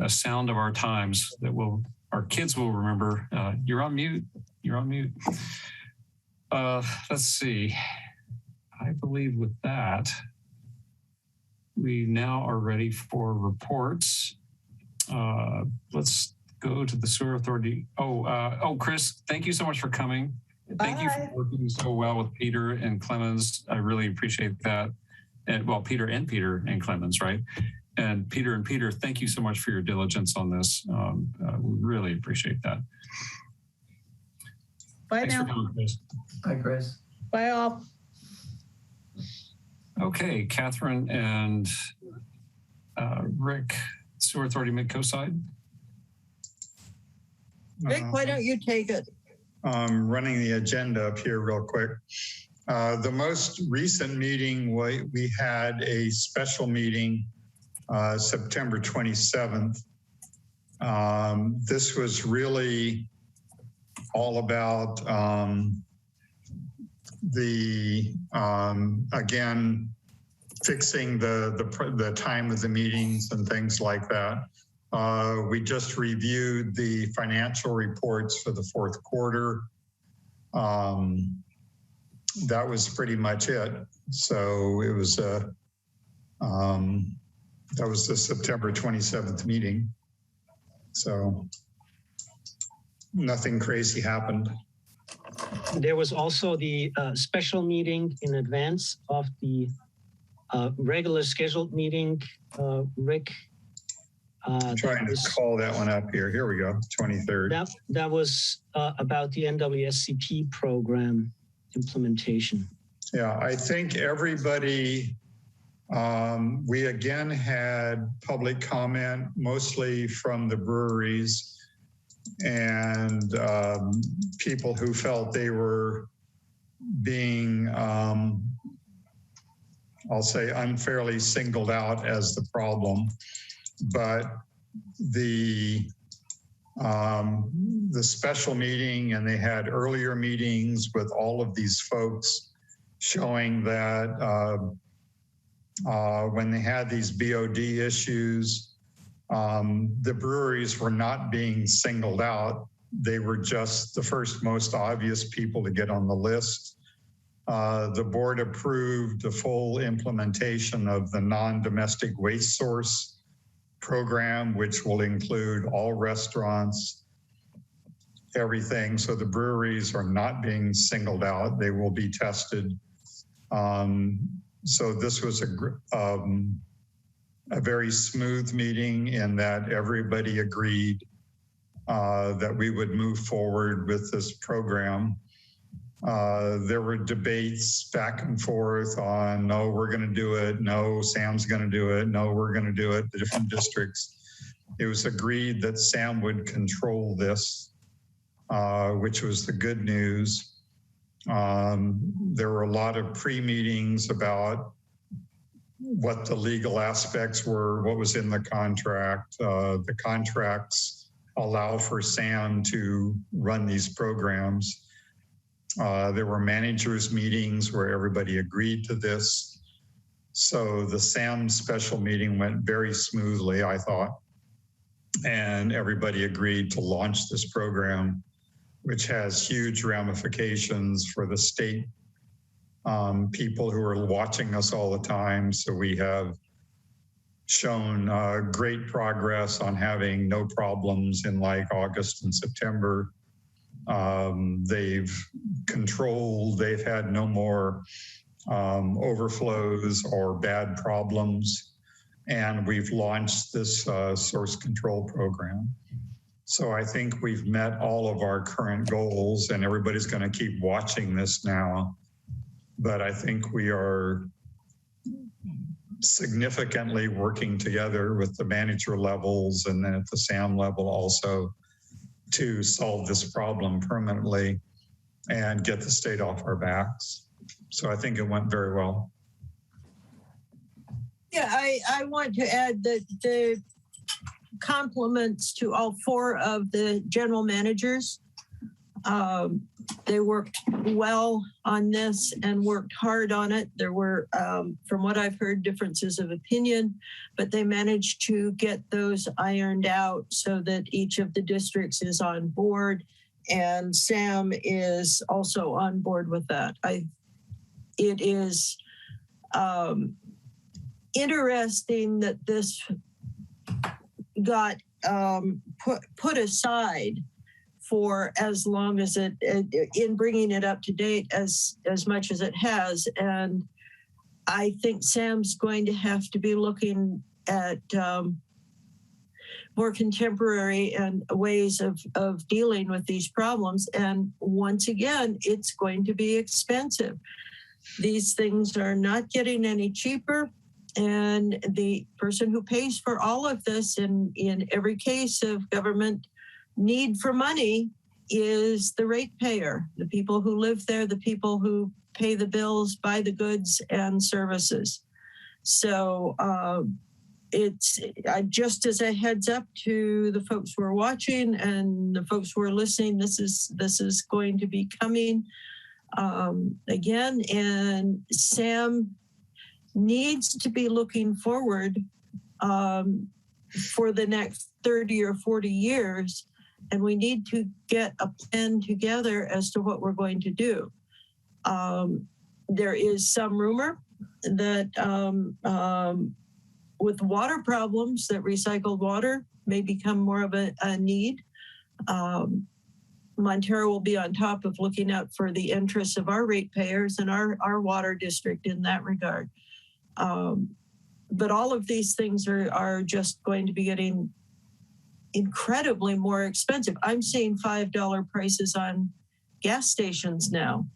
sound of our times that our kids will remember. You're on mute. You're on mute. Let's see. I believe with that, we now are ready for reports. Let's go to the sewer authority. Chris, thank you so much for coming. Thank you for working so well with Peter and Clemens. I really appreciate that. And well, Peter and Clemens, right? And Peter, thank you so much for your diligence on this. We really appreciate that. Bye Thanks now. for coming, Chris. Hi, Chris. Bye all. Okay, Catherine and Rick, Sewer Authority Midco side. Rick, why don't you take it? I'm running the agenda up here real quick. The most recent meeting, we had a special meeting September 27th. This was really all about again, fixing the time of the meetings and things like that. We just reviewed the financial reports for the fourth quarter. That was pretty much it. So it was that was the September 27th meeting. So nothing crazy happened. There was also the special meeting in advance of the regular scheduled meeting, Rick. I'm trying to call that one up here. Here we go, 23rd. That was about the MWSCP program implementation. Yeah, I think everybody, we again had public comment, mostly from the breweries and people who felt they were being, I'll say, unfairly singled out as the problem. But the the special meeting, and they had earlier meetings with all of these folks showing that when they had these BOD issues, the breweries were not being singled out. They were just the first most obvious people to get on the list. The board approved the full implementation of the non-domestic waste source program, which will include all restaurants, everything. So the breweries are not being singled out. They will be tested. So this was a very smooth meeting in that everybody agreed that we would move forward with this program. There were debates back and forth on, no, we're going to do it. No, Sam's going to do it. No, we're going to do it. The different districts. It was agreed that Sam would control this, which was the good news. There were a lot of pre-meetings about what the legal aspects were, what was in the contract. The contracts allow for Sam to run these programs. There were managers meetings where everybody agreed to this. So the SAM special meeting went very smoothly, I thought. And everybody agreed to launch this program, which has huge ramifications for the state people who are watching us all the time. So we have shown great progress on having no problems in like August and September. They've controlled, they've had no more overflows or bad problems. And we've launched this source control program. So I think we've met all of our current goals, and everybody's going to keep watching this now. But I think we are significantly working together with the manager levels and then at the SAM level also to solve this problem permanently and get the state off our backs. So I think it went very well. Yeah, I want to add that the compliments to all four of the general managers. They worked well on this and worked hard on it. There were, from what I've heard, differences of opinion, but they managed to get those ironed out so that each of the districts is on board, and Sam is also on board with that. It is interesting that this got put aside for as long as it in bringing it up to date as much as it has. And I think Sam's going to have to be looking at more contemporary and ways of dealing with these problems. And once again, it's going to be expensive. These things are not getting any cheaper. And the person who pays for all of this in every case of government need for money is the ratepayer, the people who live there, the people who pay the bills, buy the goods and services. So it's just as a heads up to the folks who are watching and the folks who are listening, this is going to be coming again, and Sam needs to be looking forward for the next 30 or 40 years. And we need to get a plan together as to what we're going to do. There is some rumor that with water problems, that recycled water may become more of a need. Montara will be on top of looking out for the interests of our ratepayers and our water district in that regard. But all of these things are just going to be getting incredibly more expensive. I'm seeing $5 prices on gas stations now.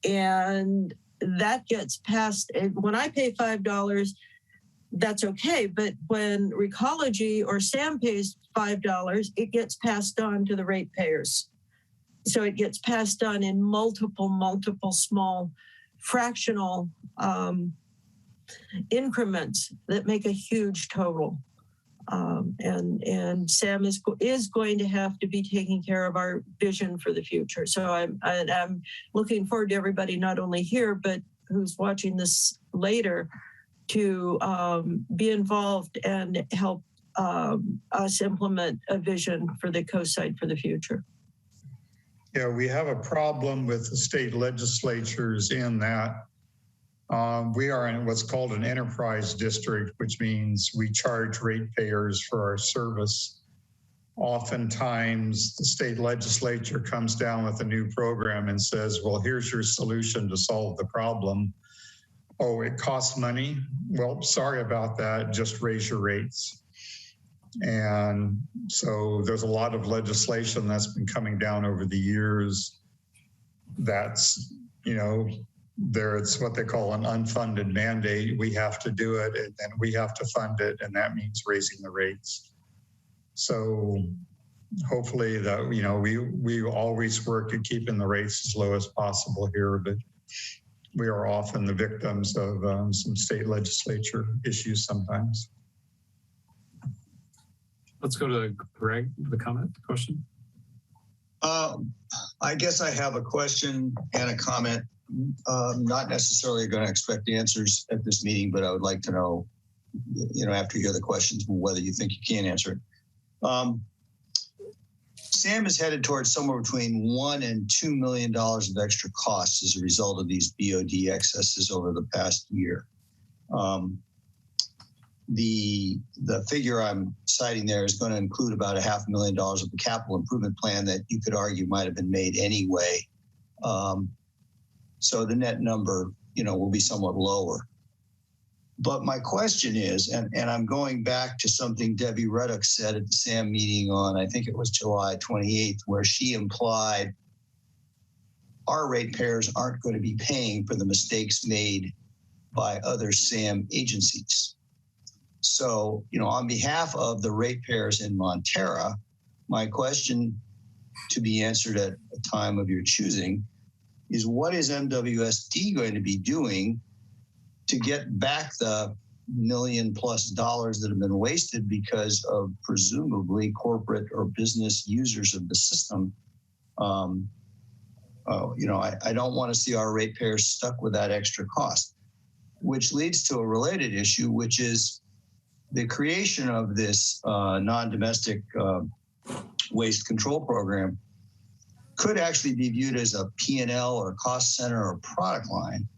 And that gets passed. When I pay $5, that's okay. But when Recology or Sam pays $5, it gets passed on to the ratepayers. So it gets passed on in multiple small fractional increments that make a huge total. And Sam is going to have to be taking care of our vision for the future. So I'm looking forward to everybody not only here but who's watching this later to be involved and help us implement a vision for the coast side for the future. Yeah, we have a problem with the state legislatures in that we are in what's called an enterprise district, which means we charge ratepayers for our service. Oftentimes, the state legislature comes down with a new program and says, well, here's your solution to solve the problem. Oh, it costs money? Well, sorry about that, just raise your rates. And so there's a lot of legislation that's been coming down over the years that's, it's what they call an unfunded mandate. We have to do it and then we have to fund it, and that means raising the rates. So hopefully that, we always work at keeping the rates as low as possible here, but we are often the victims of some state legislature issues sometimes. Let's go to Greg with a question. I guess I have a question and a comment. Not necessarily going to expect the answers at this meeting, but I would like to know, after you hear the questions, whether you think you can answer it. Sam is headed towards somewhere between $1 and $2 million of extra costs as a result of these BOD excesses over the past year. The figure I'm citing there is going to include about $500,000 of the capital improvement plan that you could argue might have been made anyway. So the net number, will be somewhat lower. But my question is, and I'm going back to something Debbie Reddock said at the SAM meeting on, I think it was July 28th, where she implied our ratepayers aren't going to be paying for the mistakes made by other SAM agencies. So, on behalf of the ratepayers in Montara, my question to be answered at a time of your choosing is, what is MWSD going to be doing to get back the $1 million+ that have been wasted because of presumably corporate or business users of the system? I don't want to see our ratepayers stuck with that extra cost, which leads to a related issue, which is the creation of this non-domestic waste control program could actually be viewed as a P&L or cost center or product line.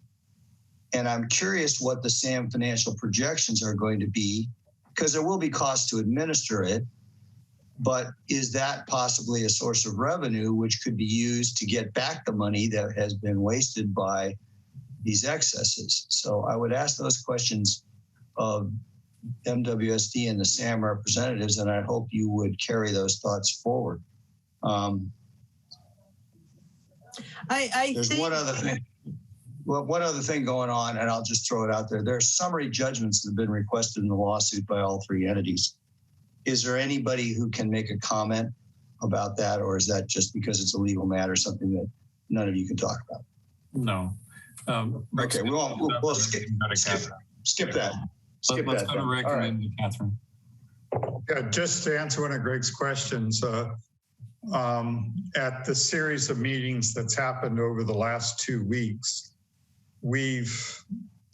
And I'm curious what the SAM financial projections are going to be, because there will be costs to administer it, but is that possibly a source of revenue which could be used to get back the money that has been wasted by these excesses? So I would ask those questions of MWSD and the SAM representatives, and I hope you would carry those thoughts forward. There's one other thing. Well, one other thing going on, and I'll just throw it out there. There are summary judgments that have been requested in the lawsuit by all three entities. Is there anybody who can make a comment about that, or is that just because it's a legal matter, something that none of you can talk about? No. Okay, we'll skip that. Skip Let's that. go to Rick and then to Catherine. Yeah, just to answer one of Greg's questions, at the series of meetings that's happened over the last 2 weeks, we've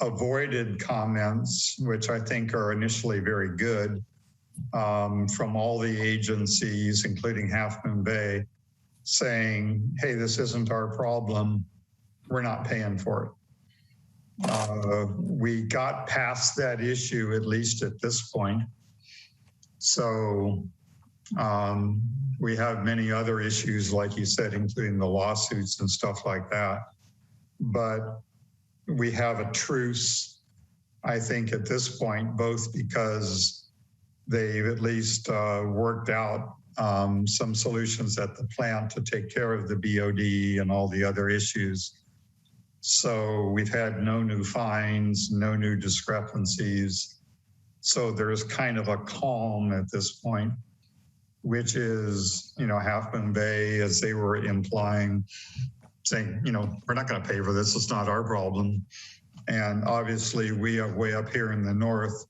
avoided comments, which I think are initially very good, from all the agencies, including Half Moon Bay, saying, hey, this isn't our problem. We're not paying for it. We got past that issue, at least at this point. So we have many other issues, like you said, including the lawsuits and stuff like that. But we have a truce, I think, at this point, both because they've at least worked out some solutions at the plant to take care of the BOD and all the other issues. So we've had no new fines, no new discrepancies. So there's kind of a calm at this point, which is, Half Moon Bay, as they were implying, saying, we're not going to pay for this. It's not our problem. And obviously we are way up here in the north.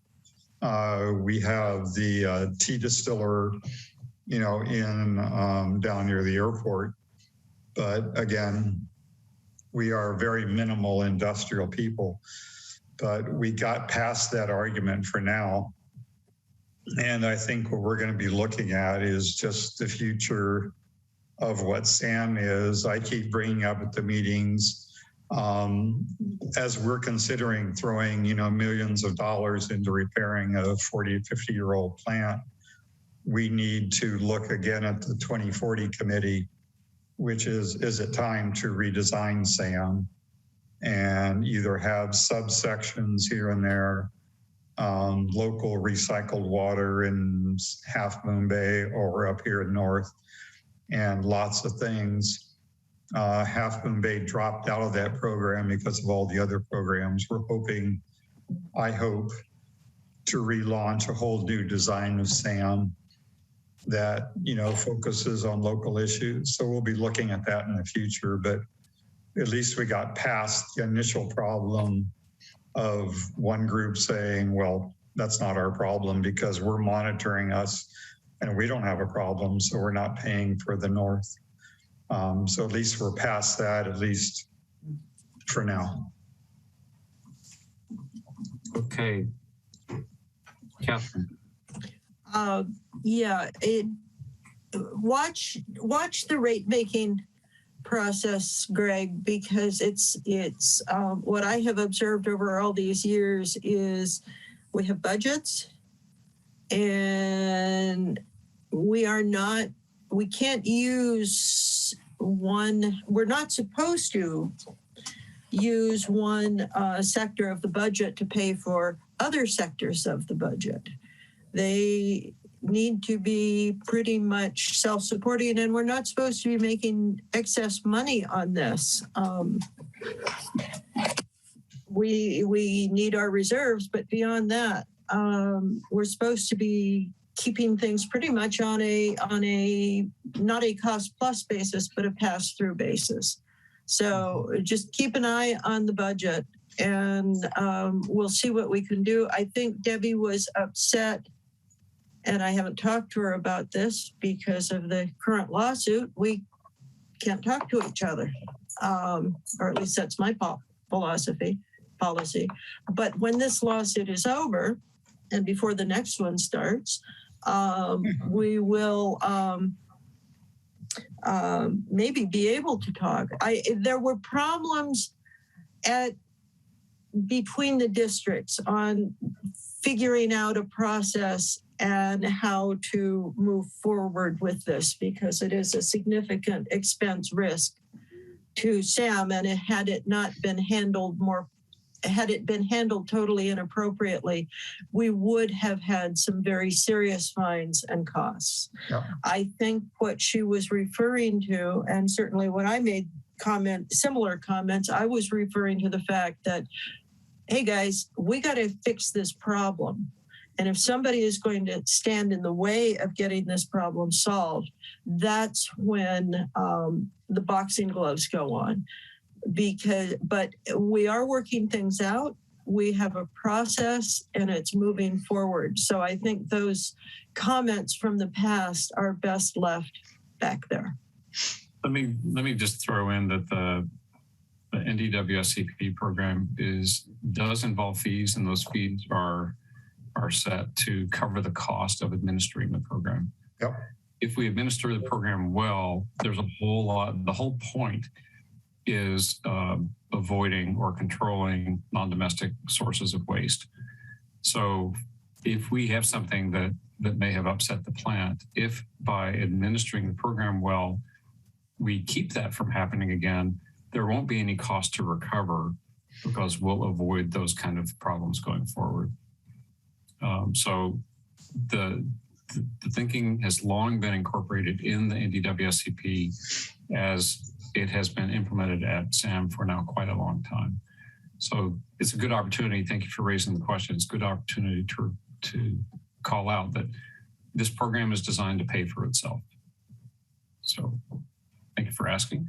We have the tea distiller, you know, in down near the airport. But again, we are very minimal industrial people. But we got past that argument for now. And I think what we're going to be looking at is just the future of what SAM is. I keep bringing up at the meetings, as we're considering throwing, you know, millions of dollars into repairing a 40, 50-year-old plant, we need to look again at the 2040 committee, which is it time to redesign SAM and either have subsections here and there, local recycled water in Half Moon Bay or up here in north, and lots of things. Half Moon Bay dropped out of that program because of all the other programs. We're hoping, I hope, to relaunch a whole new design of SAM that, you know, focuses on local issues. So we'll be looking at that in the future, but at least we got past the initial problem of one group saying, well, that's not our problem because we're monitoring us and we don't have a problem, so we're not paying for the north. So at least we're past that, at least for now. Okay. Catherine. Yeah, watch the rate making process, Greg, because it's what I have observed over all these years is we have budgets and we can't use one, we're not supposed to use one sector of the budget to pay for other sectors of the budget. They need to be pretty much self-supporting, and we're not supposed to be making excess money on this. We need our reserves, but beyond that, we're supposed to be keeping things pretty much on a not a cost plus basis, but a pass through basis. So just keep an eye on the budget, and we'll see what we can do. I think Debbie was upset, and I haven't talked to her about this because of the current lawsuit. We can't talk to each other, or at least that's my policy. But when this lawsuit is over, and before the next one starts, we will maybe be able to talk. There were problems between the districts on figuring out a process and how to move forward with this, because it is a significant expense risk to SAM, and had it been handled totally inappropriately, we would have had some very serious fines and costs. Yeah. I think what she was referring to, and certainly when I made similar comments, I was referring to the fact that, hey guys, we got to fix this problem. And if somebody is going to stand in the way of getting this problem solved, that's when the boxing gloves go on. But we are working things out. We have a process and it's moving forward. So I think those comments from the past are best left back there. Let me just throw in that the NDWSCP program does involve fees, and those fees are set to cover the cost of administering the program. Yep. If we administer the program well, there's a whole lot. The whole point is avoiding or controlling non-domestic sources of waste. So if we have something that may have upset the plant, if by administering the program well, we keep that from happening again, there won't be any cost to recover because we'll avoid those kind of problems going forward. So the thinking has long been incorporated in the NDWSCP as it has been implemented at SAM for now quite a long time. So it's a good opportunity. Thank you for raising the question. It's a good opportunity to call out that this program is designed to pay for itself. So thank you for asking.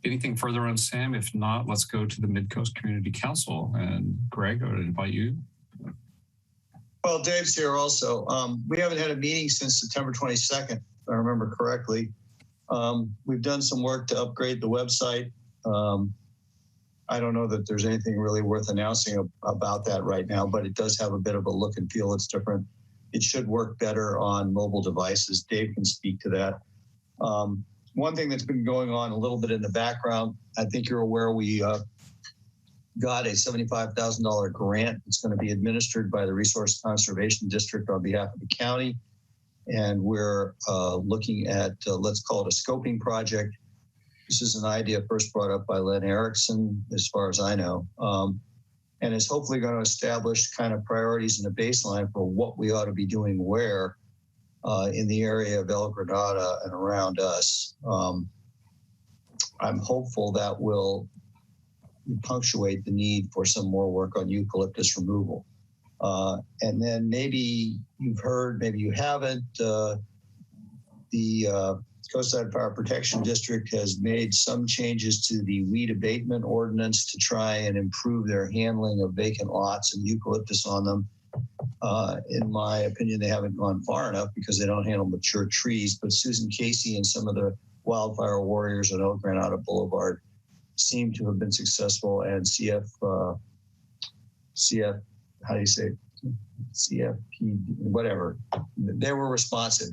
Anything further on SAM? If not, let's go to the Midcoast Community Council. And Greg, I would invite you. Well, Dave's here also. We haven't had a meeting since September 22nd, if I remember correctly. We've done some work to upgrade the website. I don't know that there's anything really worth announcing about that right now, but it does have a bit of a look and feel. It's different. It should work better on mobile devices. Dave can speak to that. One thing that's been going on a little bit in the background, I think you're aware we got a $75,000 grant. It's going to be administered by the Resource Conservation District on behalf of the county. And we're looking at, let's call it a scoping project. This is an idea first brought up by Len Erickson, as far as I know, and is hopefully going to establish kind of priorities and a baseline for what we ought to be doing where in the area of El Granada and around us. I'm hopeful that will punctuate the need for some more work on eucalyptus removal. And then maybe you've heard, maybe you haven't, the Coastside Fire Protection District has made some changes to the weed abatement ordinance to try and improve their handling of vacant lots and eucalyptus on them. In my opinion, they haven't gone far enough because they don't handle mature trees, but Susan Casey and some of the wildfire warriors on El Granada Boulevard seem to have been successful, and CF, how do you say it? CFP, whatever. They were responsive,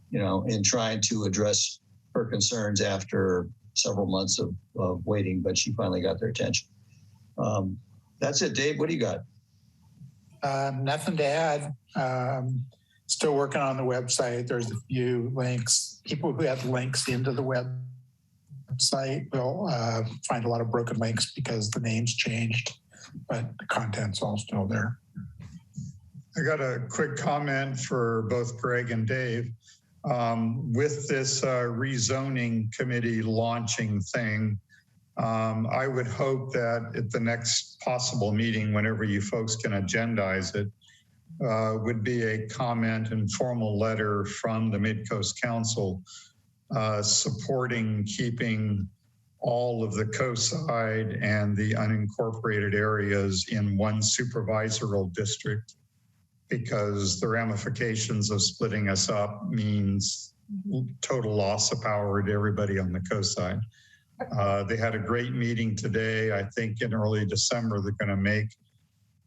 you know, in trying to address her concerns after several months of waiting, but she finally got their attention. That's it, Dave. What do you got? Nothing to add. Still working on the website. There's a few links. People who have links into the website will find a lot of broken links because the names changed, but the content's all still there. I got a quick comment for both Greg and Dave. With this rezoning committee launching thing, I would hope that at the next possible meeting, whenever you folks can agendize it, would be a comment and formal letter from the Mid-Coast Council supporting keeping all of the coastside and the unincorporated areas in one supervisoral district, because the ramifications of splitting us up means total loss of power to everybody on the coastside. They had a great meeting today. I think in early December, they're going to make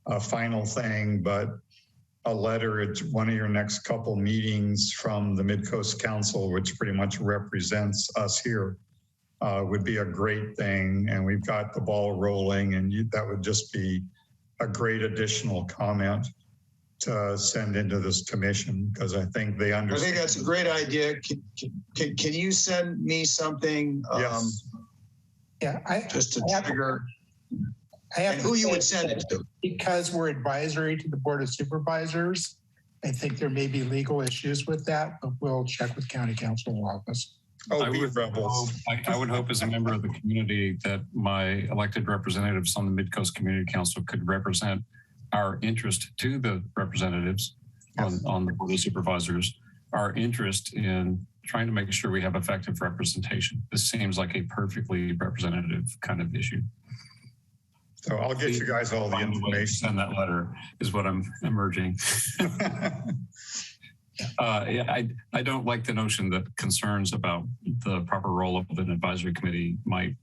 a final thing, but a letter at one of your next couple meetings from the Mid-Coast Council, which pretty much represents us here, would be a great thing. And we've got the ball rolling, and that would just be a great additional comment to send into this commission, because I think they understand. I think that's a great idea. Can you send me something? Yes. Yeah, just to trigger. I have and who you would send it to? Because we're advisory to the Board of Supervisors, I think there may be legal issues with that, but we'll check with County Council office. Oh, I would hope as a member of the community that my elected representatives on the Mid-Coast Community Council could represent our interest to the representatives on the Board of Supervisors, our interest in trying to make sure we have effective representation. This seems like a perfectly representative kind of issue. So I'll get you guys all the information. Send that letter is what I'm emerging. I don't like the notion that concerns about the proper role of an advisory committee might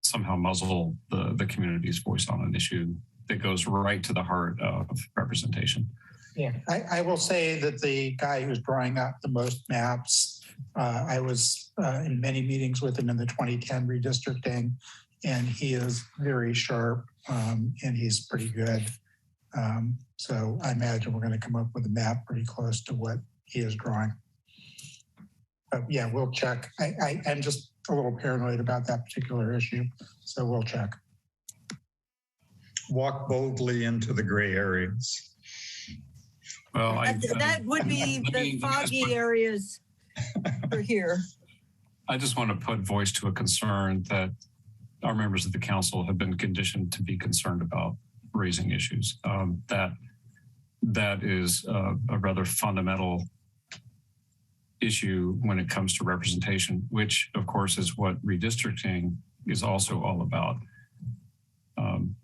somehow muzzle the community's voice on an issue that goes right to the heart of representation. Yeah, I will say that the guy who's drawing up the most maps, I was in many meetings with him in the 2010 redistricting, and he is very sharp and he's pretty good. So I imagine we're going to come up with a map pretty close to what he is drawing. But yeah, we'll check. I'm just a little paranoid about that particular issue, so we'll check. Walk boldly into the gray areas. Well, that would be the foggy areas for here. I just want to put voice to a concern that our members of the council have been conditioned to be concerned about raising issues. That is a rather fundamental issue when it comes to representation, which of course is what redistricting is also all about.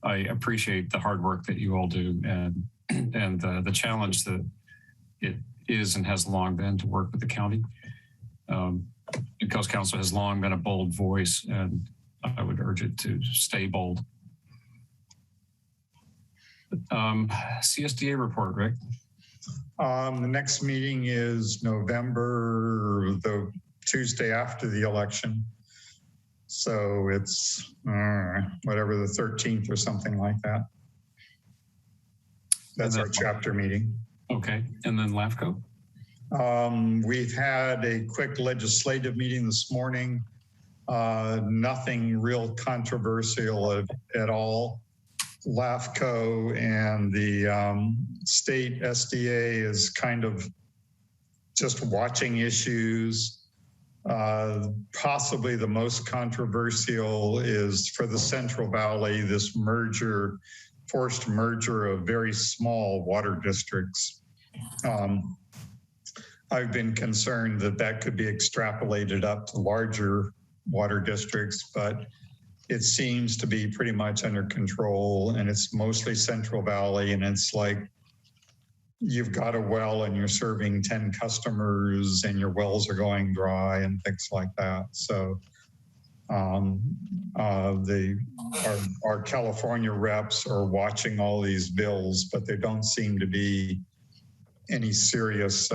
I appreciate the hard work that you all do, and and the challenge that it is and has long been to work with the county. The Coast Council has long been a bold voice, and I would urge it to stay bold. CSDA report, Rick. The next meeting is November, the Tuesday after the election. So it's whatever, the 13th or something like that. That's our chapter meeting. Okay, and then LAFCO? We've had a quick legislative meeting this morning. Nothing real controversial at all. LAFCO and the state SDA is kind of just watching issues. Possibly the most controversial is for the Central Valley, this merger, forced merger of very small water districts. I've been concerned that that could be extrapolated up to larger water districts, but it seems to be pretty much under control, and it's mostly Central Valley, and it's like you've got a well and you're serving 10 customers and your wells are going dry and things like that. So our California reps are watching all these bills, but there don't seem to be any serious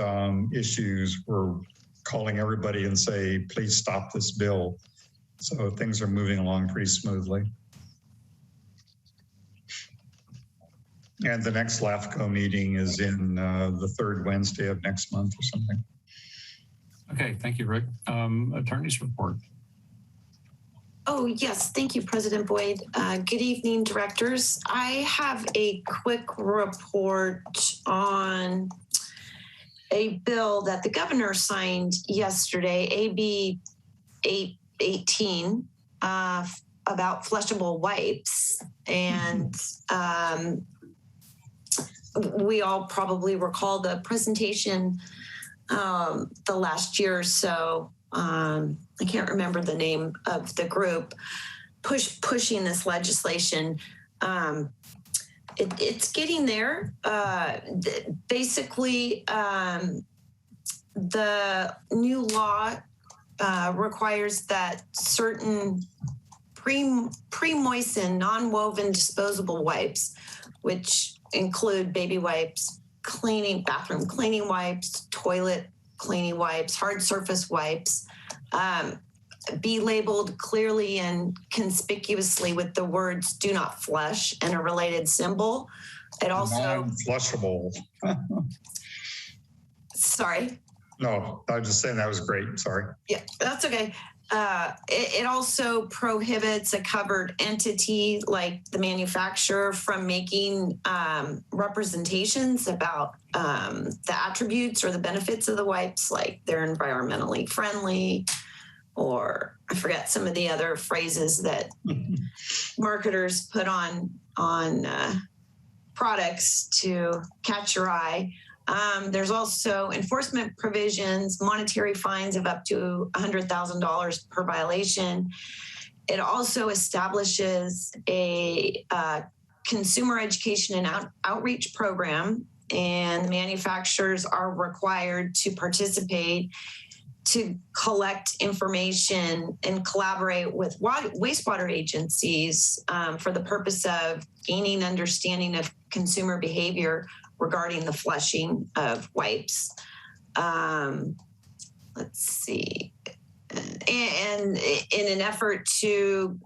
issues. We're calling everybody and say, please stop this bill. So things are moving along pretty smoothly. And the next LAFCO meeting is in the third Wednesday of next month or something. Okay, thank you, Rick. Attorney's report. Oh, yes. Thank you, President Boyd. Good evening, directors. I have a quick report on a bill that the governor signed yesterday, AB 818, about flushable wipes. And we all probably recall the presentation the last year or so. I can't remember the name of the group pushing this legislation. It's getting there. Basically, the new law requires that certain pre-moistened, non-woven disposable wipes, which include baby wipes, bathroom cleaning wipes, toilet cleaning wipes, hard surface wipes, be labeled clearly and conspicuously with the words "do not flush" and a related symbol. It also non-flushable. Sorry. No, I was just saying that was great. Sorry. Yeah, that's okay. It also prohibits a covered entity like the manufacturer from making representations about the attributes or the benefits of the wipes, like they're environmentally friendly, or I forget some of the other phrases that marketers put on products to catch your eye. There's also enforcement provisions, monetary fines of up to $100,000 per violation. It also establishes a consumer education and outreach program, and the manufacturers are required to participate to collect information and collaborate with wastewater agencies for the purpose of gaining understanding of consumer behavior regarding the flushing of wipes. Let's see. And in an effort to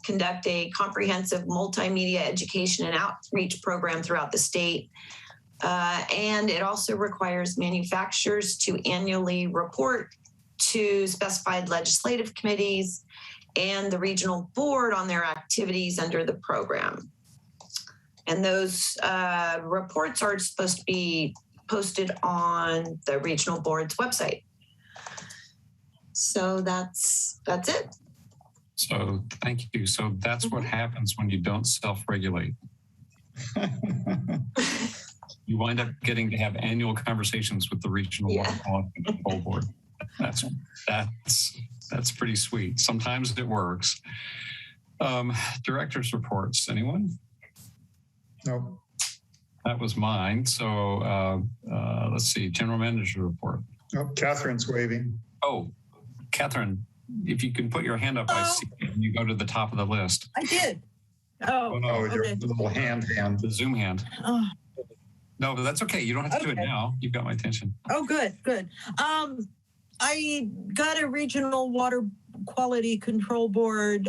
conduct a comprehensive multimedia education and outreach program throughout the state. And it also requires manufacturers to annually report to specified legislative committees and the regional board on their activities under the program. And those reports are supposed to be posted on the regional board's website. So that's it. So thank you. So that's what happens when you don't self-regulate. You wind up getting to have annual conversations with the regional water quality control board. That's pretty sweet. Sometimes it works. Director's reports. Anyone? No. That was mine. So let's see, General Manager report. Oh, Catherine's waving. Oh, Catherine, if you can put your hand up, I see it, and you go to the top of the list. I did. Oh, no, your okay. little hand. The Zoom hand. Oh, No, but that's okay. You don't have to do it now. You've got my attention. oh, good, good. I got a regional water quality control board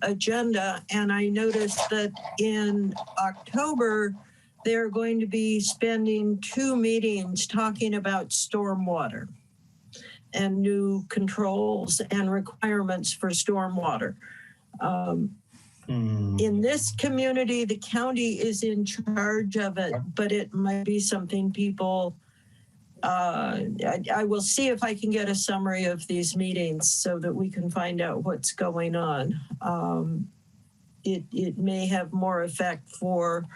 agenda, and I noticed that in October, they're going to be spending 2 meetings talking about stormwater and new controls and requirements for stormwater. In this community, the county is in charge of it, but it might be something people, I will see if I can get a summary of these meetings so that we can find out what's going on. It may have more effect for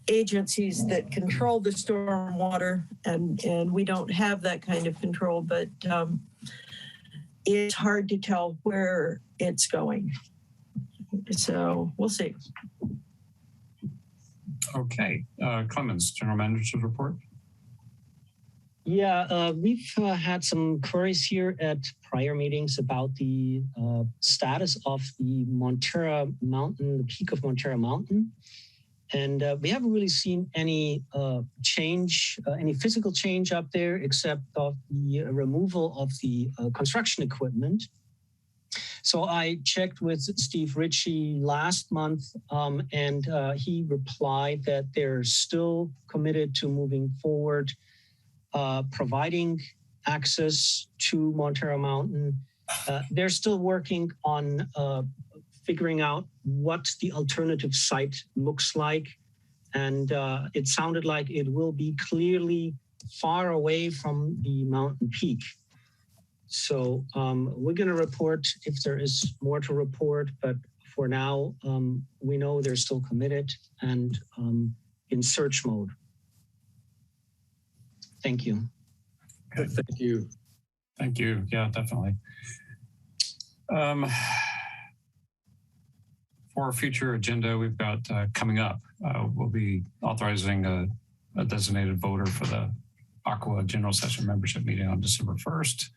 agencies that control the stormwater, and we don't have that kind of control, but it's hard to tell where it's going. So we'll see. Okay, Clemens, General Manager's report. Yeah, we've had some queries here at prior meetings about the status of the Montara Mountain, the peak of Montara Mountain. And we haven't really seen any change, any physical change up there, except of the removal of the construction equipment. So I checked with Steve Ritchie last month, and he replied that they're still committed to moving forward, providing access to Montara Mountain. They're still working on figuring out what the alternative site looks like. And it sounded like it will be clearly far away from the mountain peak. So we're going to report if there is more to report, but for now, we know they're still committed and in search mode. Thank you. Good, thank you. Thank you. Yeah, definitely. For our future agenda, we've got coming up, we'll be authorizing a designated voter for the Aqua General Session membership meeting on December 1st.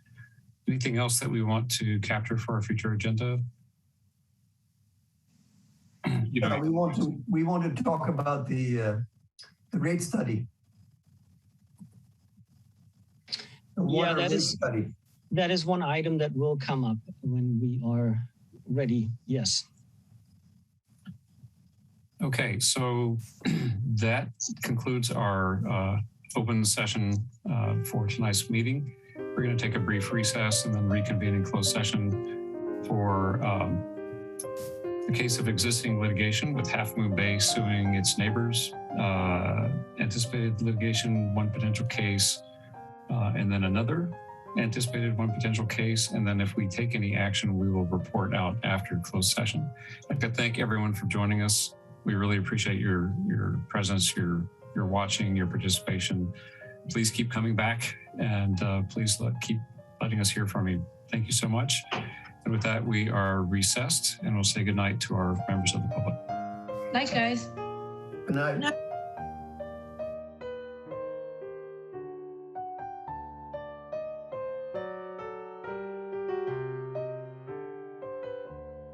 Anything else that we want to capture for our future agenda? We want to talk about the rate study. Yeah, that is one item that will come up when we are ready. Yes. Okay, so that concludes our open session for tonight's meeting. We're going to take a brief recess and then reconvene in closed session for the case of existing litigation with Half Moon Bay suing its neighbors, anticipated litigation, one potential case, and then another anticipated one potential case. And then if we take any action, we will report out after closed session. I'd like to thank everyone for joining us. We really appreciate your presence, your watching, your participation. Please keep coming back, and please keep letting us hear from you. Thank you so much. And with that, we are recessed, and we'll say goodnight to our members of the public. Night, guys. Good night.